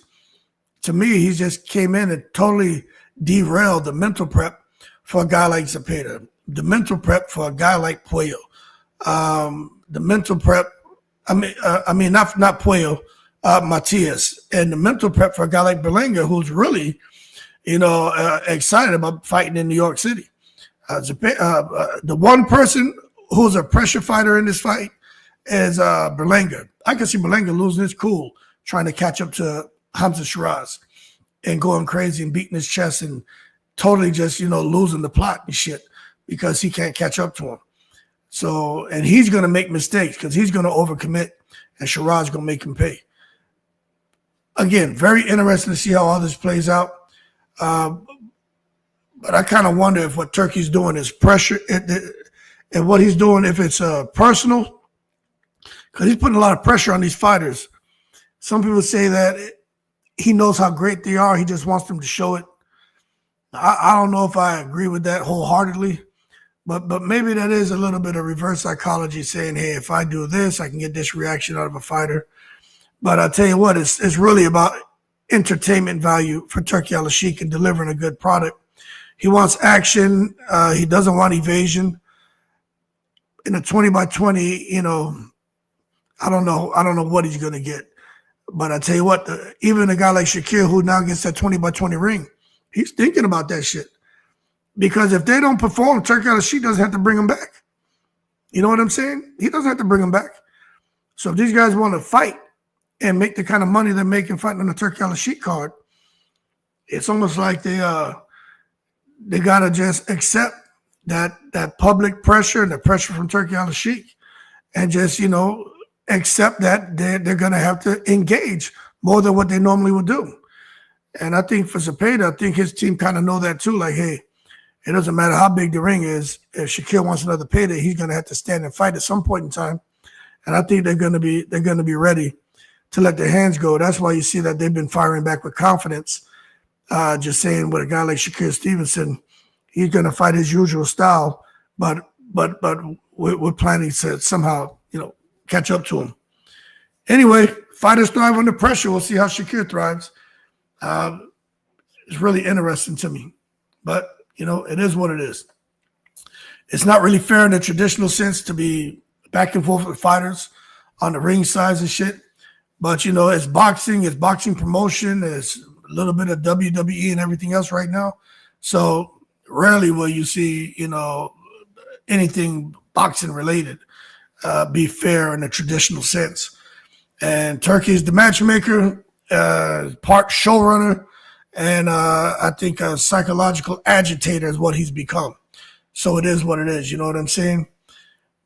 A: just came in and totally derailed the mental prep for a guy like Zepeda, the mental prep for a guy like Puello, the mental prep, not Puello, Matias, and the mental prep for a guy like Berlanga, who's really, you know, excited about fighting in New York City. The one person who's a pressure fighter in this fight is Berlanga. I can see Berlanga losing his cool, trying to catch up to Hamza Shiraz and going crazy and beating his chest and totally just, you know, losing the plot and shit because he can't catch up to him. So, and he's going to make mistakes because he's going to overcommit and Shiraz is going to make him pay. Again, very interesting to see how all this plays out. But I kind of wonder if what Turki's doing is pressure and what he's doing, if it's personal, because he's putting a lot of pressure on these fighters. Some people say that he knows how great they are. He just wants them to show it. I don't know if I agree with that wholeheartedly, but maybe that is a little bit of reverse psychology saying, hey, if I do this, I can get this reaction out of a fighter. But I'll tell you what, it's really about entertainment value for Turki Alalshikh and delivering a good product. He wants action. He doesn't want evasion. In a 20-by-20, you know, I don't know what he's going to get. But I tell you what, even a guy like Shakur, who now gets that 20-by-20 ring, he's thinking about that shit. Because if they don't perform, Turki Alalshikh doesn't have to bring them back. You know what I'm saying? He doesn't have to bring them back. So if these guys want to fight and make the kind of money they're making fighting on the Turki Alalshikh card, it's almost like they got to just accept that public pressure and the pressure from Turki Alalshikh and just, you know, accept that they're going to have to engage more than what they normally would do. And I think for Zepeda, I think his team kind of know that too. Like, hey, it doesn't matter how big the ring is. If Shakur wants another payday, he's going to have to stand and fight at some point in time. And I think they're going to be ready to let their hands go. That's why you see that they've been firing back with confidence. Just saying with a guy like Shakur Stevenson, he's going to fight his usual style, but we're planning to somehow, you know, catch up to him. Anyway, fighters thrive under pressure. We'll see how Shakur thrives. It's really interesting to me, but you know, it is what it is. It's not really fair in the traditional sense to be back and forth with fighters on the ring size and shit. But you know, it's boxing promotion. There's a little bit of WWE and everything else right now. So rarely will you see, you know, anything boxing related be fair in a traditional sense. And Turki is the matchmaker, part showrunner, and I think a psychological agitator is what he's become. So it is what it is. You know what I'm saying?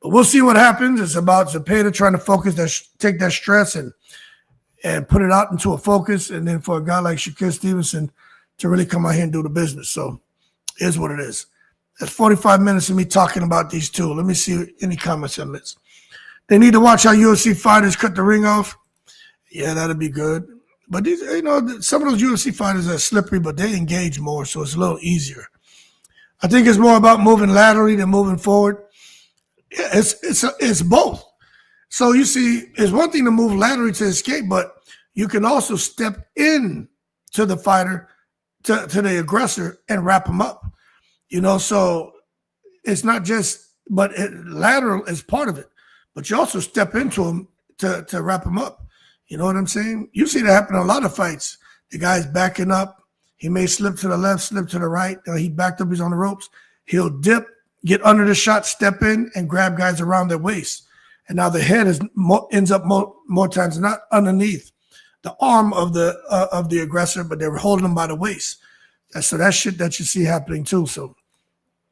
A: But we'll see what happens. It's about Zepeda trying to focus, take that stress and put it out into a focus, and then for a guy like Shakur Stevenson to really come out here and do the business. So it is what it is. That's 45 minutes of me talking about these two. Let me see any comments I missed. They need to watch how UFC fighters cut the ring off. Yeah, that'd be good. But these, some of those UFC fighters are slippery, but they engage more, so it's a little easier. I think it's more about moving laterally than moving forward. Yeah, it's both. So you see, it's one thing to move laterally to escape, but you can also step in to the fighter, to the aggressor, and wrap him up. So it's not just, but lateral is part of it. But you also step into him to wrap him up. You know what I'm saying? You see that happen in a lot of fights. The guy's backing up. He may slip to the left, slip to the right. He backed up. He's on the ropes. He'll dip, get under the shot, step in, and grab guys around their waist. And now the head ends up more times than not underneath the arm of the aggressor, but they're holding him by the waist. So that's shit that you see happening too. So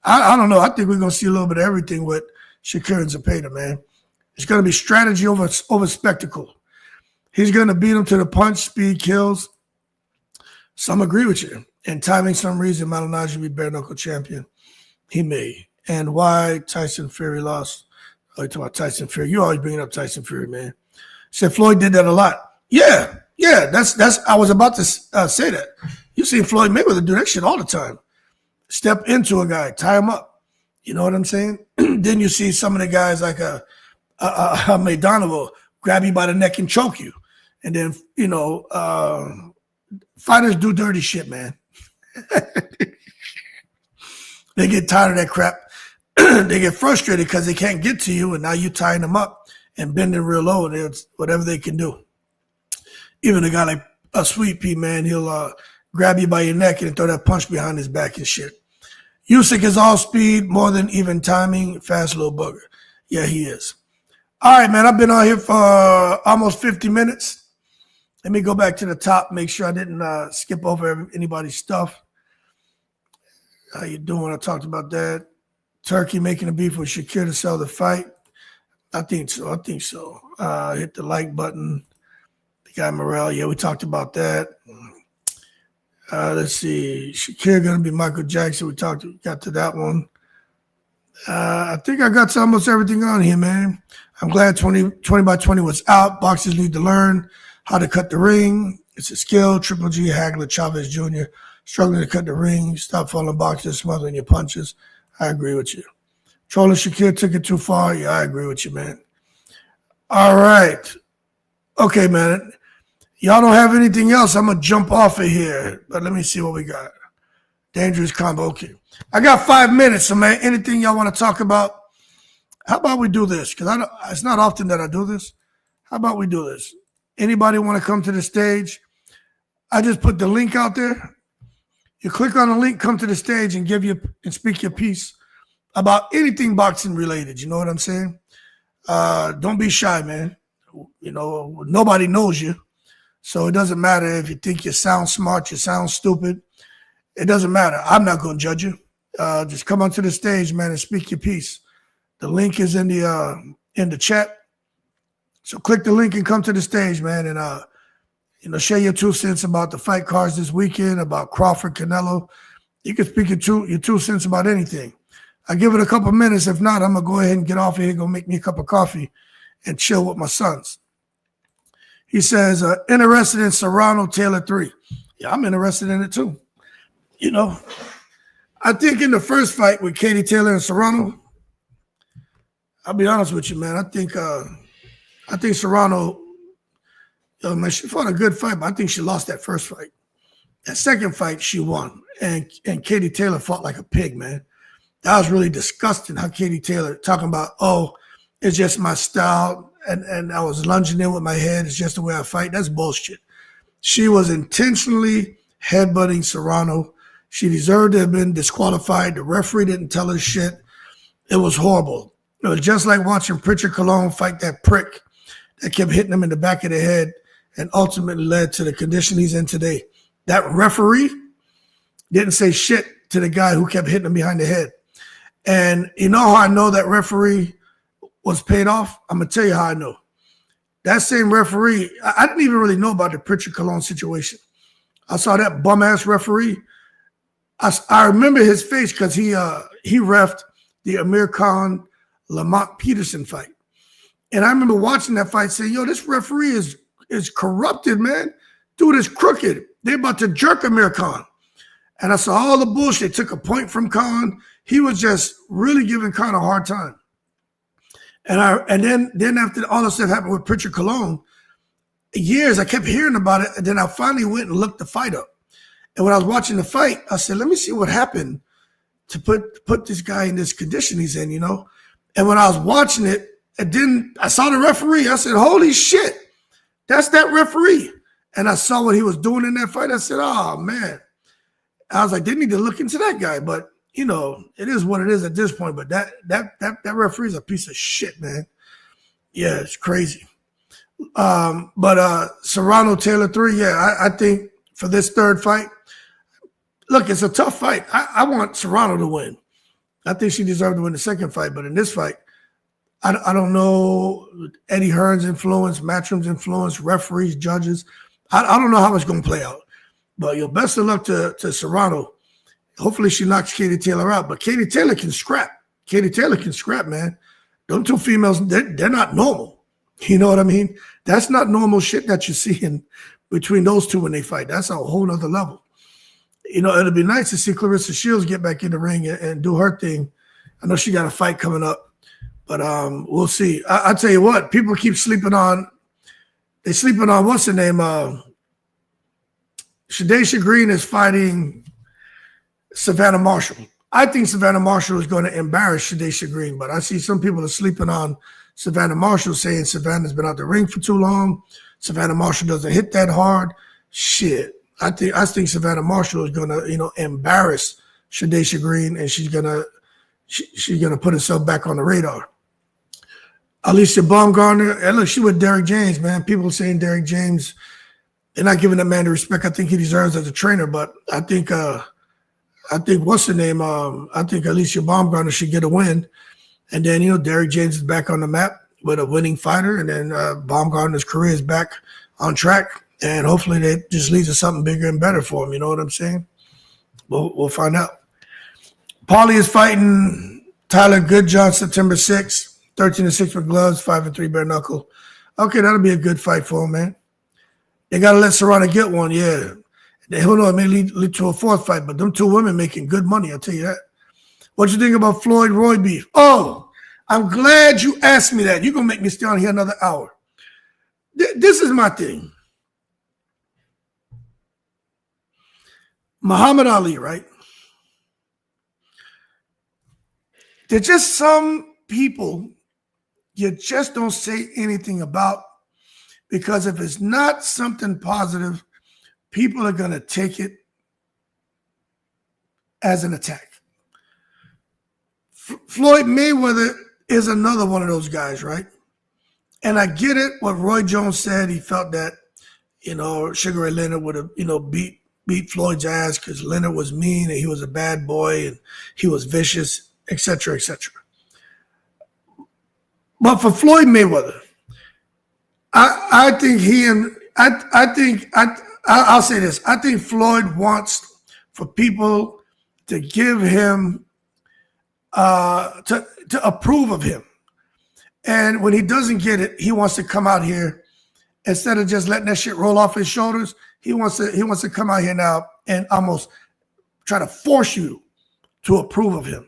A: I don't know. I think we're going to see a little bit of everything with Shakur and Zepeda, man. It's going to be strategy over spectacle. He's going to beat him to the punch. Speed kills. Some agree with you. And timing, some reason, Malignaggi will be bare knuckle champion. He may. And why Tyson Fury lost? Oh, you talk about Tyson Fury. You always bringing up Tyson Fury, man. Said Floyd did that a lot. Yeah. That's. I was about to say that. You see Floyd Mayweather do that shit all the time. Step into a guy, tie him up. You know what I'm saying? Then you see some of the guys like a Maidana will grab you by the neck and choke you. And then, fighters do dirty shit, man. They get tired of that crap. They get frustrated because they can't get to you, and now you tying them up and bending real low. And it's whatever they can do. Even a guy like a Sweet Pea, man, he'll grab you by your neck and throw that punch behind his back and shit. Usyk is all speed, more than even timing, fast little bugger. Yeah, he is. All right, man, I've been on here for almost 50 minutes. Let me go back to the top, make sure I didn't skip over anybody's stuff. How you doing? I talked about that. Turkey making a beef with Shakur to sell the fight. I think so. Hit the like button. The guy Morrell, yeah, we talked about that. Let's see. Shakur going to be Michael Jackson. We got to that one. I think I got to almost everything on here, man. I'm glad 20 by 20 was out. Boxers need to learn how to cut the ring. It's a skill. Triple G, Hagler, Chavez Jr. struggling to cut the ring. Stop falling boxers, smothering your punches. I agree with you. Trolling Shakur took it too far. Yeah, I agree with you, man. All right. Okay, man. Y'all don't have anything else. I'm going to jump off of here. But let me see what we got. Dangerous combo. Okay. I got 5 minutes. So, man, anything y'all want to talk about? How about we do this? Because it's not often that I do this. How about we do this? Anybody want to come to the stage? I just put the link out there. You click on the link, come to the stage, and speak your piece about anything boxing related. You know what I'm saying? Don't be shy, man. Nobody knows you. So it doesn't matter if you think you sound smart, you sound stupid. It doesn't matter. I'm not going to judge you. Just come onto the stage, man, and speak your piece. The link is in the chat. So click the link and come to the stage, man, and share your 2 cents about the fight cards this weekend, about Crawford, Canelo. You can speak your two cents about anything. I give it a couple minutes. If not, I'm gonna go ahead and get off here, go make me a cup of coffee, and chill with my sons. He says, interested in Serrano Taylor 3. Yeah, I'm interested in it too. I think in the first fight with Katie Taylor and Serrano, I'll be honest with you, man. I think Serrano, man, she fought a good fight, but I think she lost that first fight. That second fight, she won. And Katie Taylor fought like a pig, man. That was really disgusting how Katie Taylor talking about, it's just my style. And I was lunging in with my head. It's just the way I fight. That's bullshit. She was intentionally headbutting Serrano. She deserved to have been disqualified. The referee didn't tell her shit. It was horrible. It was just like watching Pritchard Colon fight that prick that kept hitting him in the back of the head and ultimately led to the condition he's in today. That referee didn't say shit to the guy who kept hitting him behind the head. And you know how I know that referee was paid off? I'm going to tell you how I know. That same referee, I didn't even really know about the Pritchard Colon situation. I saw that bum-ass referee. I remember his face because he reffed the Amir Khan Lamont Peterson fight. And I remember watching that fight saying, yo, this referee is corrupted, man. Dude is crooked. They're about to jerk Amir Khan. And I saw all the bullshit. They took a point from Khan. He was just really giving Khan a hard time. And then after all this stuff happened with Pritchard Colon, years I kept hearing about it. And then I finally went and looked the fight up. And when I was watching the fight, I said, let me see what happened to put this guy in this condition he's in, you know? And when I was watching it, and then I saw the referee. I said, holy shit, that's that referee. And I saw what he was doing in that fight. I said, oh, man. I was like, they need to look into that guy. But, you know, it is what it is at this point. But that referee is a piece of shit, man. Yeah, it's crazy. But Serrano Taylor 3, yeah, I think for this third fight, look, it's a tough fight. I want Serrano to win. I think she deserved to win the second fight. But in this fight, I don't know Eddie Hearn's influence, Matchroom's influence, referees, judges. I don't know how it's going to play out. But your best of luck to Serrano. Hopefully she knocks Katie Taylor out. But Katie Taylor can scrap. Katie Taylor can scrap, man. Them two females, they're not normal. You know what I mean? That's not normal shit that you see in between those two when they fight. That's a whole nother level. You know, it'll be nice to see Clarissa Shields get back in the ring and do her thing. I know she got a fight coming up. But we'll see. I tell you what, people keep sleeping on. They're sleeping on what's her name? Shadesha Green is fighting Savannah Marshall. I think Savannah Marshall is going to embarrass Shadesha Green, but I see some people are sleeping on Savannah Marshall, saying Savannah's been out the ring for too long. Savannah Marshall doesn't hit that hard. Shit. I think Savannah Marshall is going to, embarrass Shadesha Green, and she's gonna put herself back on the radar. Alicia Baumgartner, and look, she with Derek James, man. People saying Derek James, they're not giving that man the respect I think he deserves as a trainer. But I think what's her name? I think Alicia Baumgartner should get a win, and then Derek James is back on the map with a winning fighter, and then Baumgartner's career is back on track, and hopefully that just leads to something bigger and better for him. You know what I'm saying? We'll find out. Paulie is fighting Tyler Goodjohn September 6th. 13-6 with gloves, 5-3 bare knuckle. Okay, that'll be a good fight for him, man. They got to let Serrano get one, yeah. Who knows, it may lead to a fourth fight, but them two women making good money, I'll tell you that. What you think about Floyd-Roy beef? Oh, I'm glad you asked me that. You're going to make me stay on here another hour. This is my thing. Muhammad Ali, right? There's just some people you just don't say anything about, because if it's not something positive, people are going to take it as an attack. Floyd Mayweather is another one of those guys, right? And I get it, what Roy Jones said. He felt that, Sugar Ray Leonard would have, beat Floyd's ass because Leonard was mean and he was a bad boy and he was vicious, etc., etc. But for Floyd Mayweather, I think I'll say this. I think Floyd wants for people to give him, to approve of him. And when he doesn't get it, he wants to come out here, instead of just letting that shit roll off his shoulders, he wants to come out here now and almost try to force you to approve of him.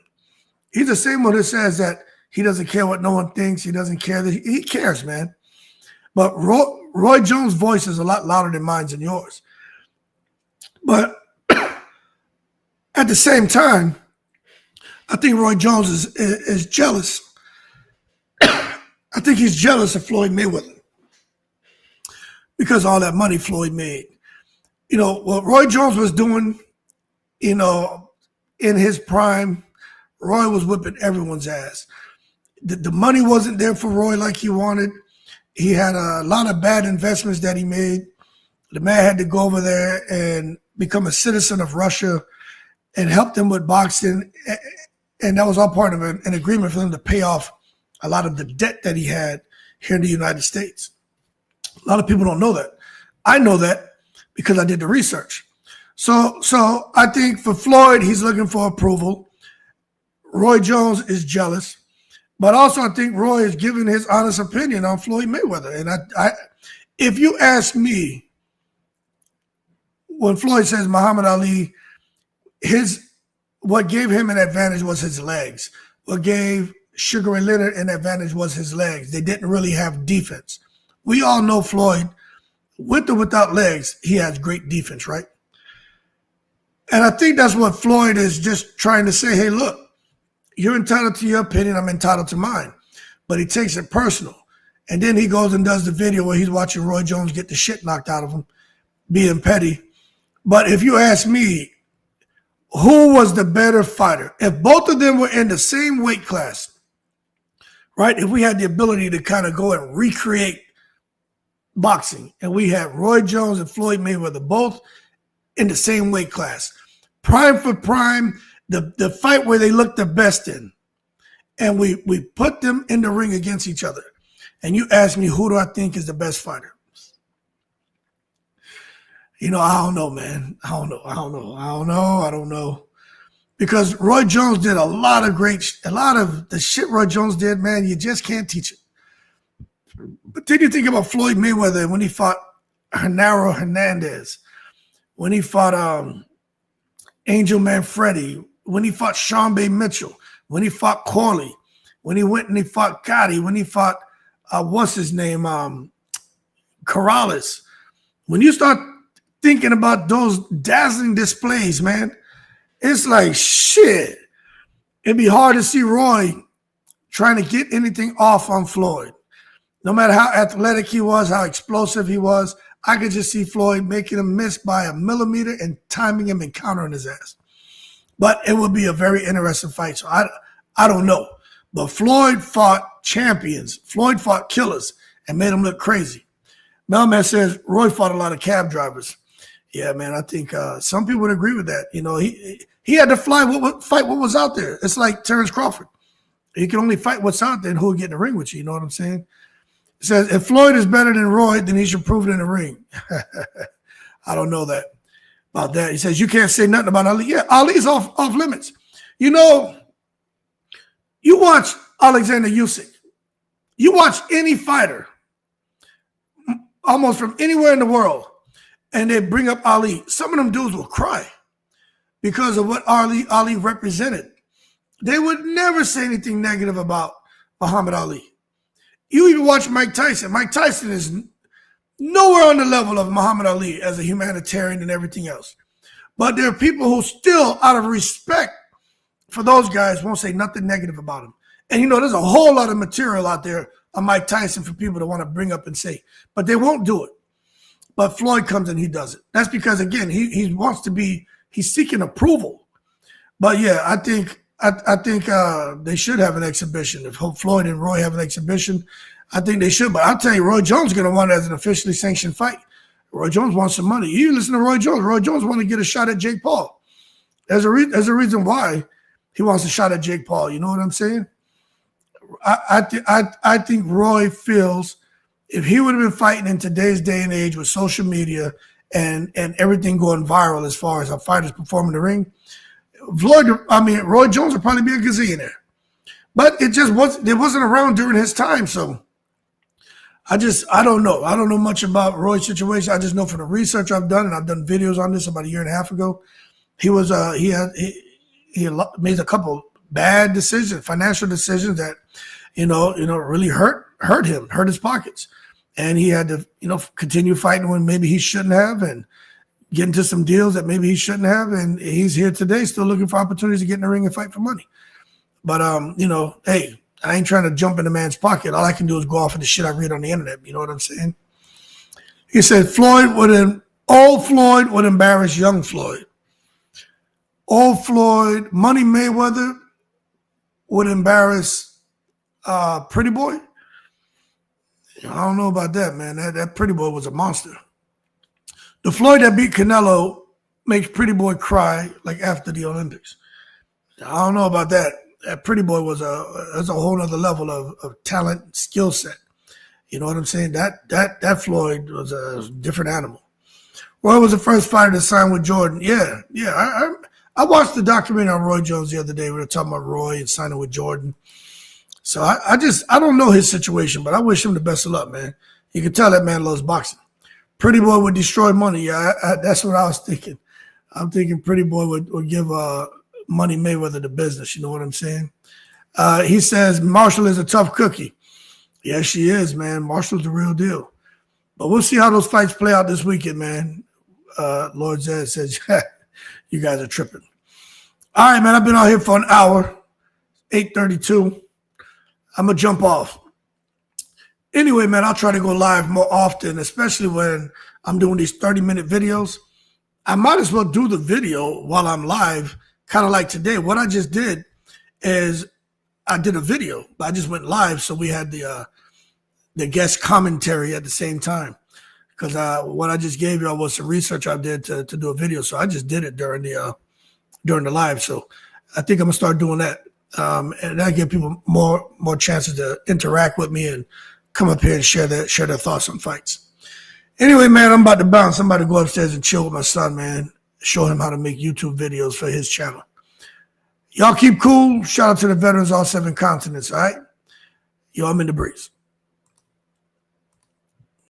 A: He's the same one that says that he doesn't care what no one thinks. He doesn't care. He cares, man. But Roy Jones' voice is a lot louder than mine and yours. But at the same time, I think Roy Jones is jealous. I think he's jealous of Floyd Mayweather because of all that money Floyd made. What Roy Jones was doing, in his prime, Roy was whipping everyone's ass. The money wasn't there for Roy like he wanted. He had a lot of bad investments that he made. The man had to go over there and become a citizen of Russia and help them with boxing. And that was all part of an agreement for them to pay off a lot of the debt that he had here in the United States. A lot of people don't know that. I know that because I did the research. So I think for Floyd, he's looking for approval. Roy Jones is jealous. But also I think Roy is giving his honest opinion on Floyd Mayweather. And I if you ask me, when Floyd says Muhammad Ali, what gave him an advantage was his legs. What gave Sugar Ray Leonard an advantage was his legs. They didn't really have defense. We all know Floyd, with or without legs, he has great defense, right? And I think that's what Floyd is just trying to say. Hey, look, you're entitled to your opinion. I'm entitled to mine. But he takes it personal. And then he goes and does the video where he's watching Roy Jones get the shit knocked out of him, being petty. But if you ask me, who was the better fighter? If both of them were in the same weight class, right? If we had the ability to kind of go and recreate boxing, and we had Roy Jones and Floyd Mayweather both in the same weight class, prime for prime, the fight where they look the best in, and we put them in the ring against each other, and you ask me, who do I think is the best fighter? I don't know, man. I don't know. Because Roy Jones did a lot of the shit Roy Jones did, man, you just can't teach it. But then you think about Floyd Mayweather when he fought Genaro Hernandez, when he fought Angel Manfredi, when he fought Sean Bay Mitchell, when he fought Corley, when he went and he fought Gotti, when he fought, Corrales. When you start thinking about those dazzling displays, man, it's like, shit. It'd be hard to see Roy trying to get anything off on Floyd. No matter how athletic he was, how explosive he was, I could just see Floyd making him miss by a millimeter and timing him and countering his ass. But it would be a very interesting fight. So I don't know. But Floyd fought champions. Floyd fought killers and made them look crazy. Melman says Roy fought a lot of cab drivers. Yeah, man, I think some people would agree with that. He had to fight what was out there. It's like Terrence Crawford. He can only fight what's out there and who will get in the ring with you. You know what I'm saying? It says, if Floyd is better than Roy, then he should prove it in the ring. I don't know about that. He says, you can't say nothing about Ali. Yeah, Ali's off limits. You watch Alexander Usyk. You watch any fighter, almost from anywhere in the world, and they bring up Ali. Some of them dudes will cry because of what Ali represented. They would never say anything negative about Muhammad Ali. You even watch Mike Tyson. Mike Tyson is nowhere on the level of Muhammad Ali as a humanitarian and everything else. But there are people who still, out of respect for those guys, won't say nothing negative about him. And there's a whole lot of material out there on Mike Tyson for people to want to bring up and say, but they won't do it. But Floyd comes and he does it. That's because, again, he's seeking approval. But yeah, I think they should have an exhibition. If Floyd and Roy have an exhibition, I think they should. But I'll tell you, Roy Jones is going to want it as an officially sanctioned fight. Roy Jones wants some money. You listen to Roy Jones. Roy Jones wants to get a shot at Jake Paul. There's a reason why he wants a shot at Jake Paul. You know what I'm saying? I think Roy feels if he would have been fighting in today's day and age with social media and everything going viral as far as how fighters perform in the ring, Roy Jones would probably be a gazillionaire. But it wasn't around during his time. So I don't know. I don't know much about Roy's situation. I just know from the research I've done, and I've done videos on this about a year and a half ago, he made a couple bad decisions, financial decisions that, really hurt him, hurt his pockets. And he had to, continue fighting when maybe he shouldn't have and get into some deals that maybe he shouldn't have. And he's here today still looking for opportunities to get in the ring and fight for money. But, hey, I ain't trying to jump in a man's pocket. All I can do is go off of the shit I read on the internet. You know what I'm saying? He said old Floyd would embarrass young Floyd. Old Floyd, Money Mayweather, would embarrass Pretty Boy. I don't know about that, man. That Pretty Boy was a monster. The Floyd that beat Canelo makes Pretty Boy cry like after the Olympics. I don't know about that. That Pretty Boy was a whole other level of talent, skill set. You know what I'm saying? That Floyd was a different animal. Roy was the first fighter to sign with Jordan. Yeah. I watched the documentary on Roy Jones the other day. We were talking about Roy and signing with Jordan. So I don't know his situation, but I wish him the best of luck, man. You can tell that man loves boxing. Pretty Boy would destroy money. Yeah, that's what I was thinking. I'm thinking Pretty Boy would give Money Mayweather the business. You know what I'm saying? He says Marshall is a tough cookie. Yes, she is, man. Marshall's the real deal. But we'll see how those fights play out this weekend, man. Lord Zed says, you guys are tripping. All right, man. I've been out here for an hour, 8:32. I'm going to jump off. Anyway, man, I'll try to go live more often, especially when I'm doing these 30-minute videos. I might as well do the video while I'm live, kind of like today. What I just did is I did a video, but I just went live, so we had the guest commentary at the same time. Because what I just gave you was some research I did to do a video, so I just did it during the live. So I think I'm gonna start doing that. And that give people more chances to interact with me and come up here and share their thoughts on fights. Anyway, man, I'm about to bounce. I'm about to go upstairs and chill with my son, man. Show him how to make YouTube videos for his channel. Y'all keep cool. Shout out to the veterans, all 7 continents, all right? Yo, I'm in the breeze.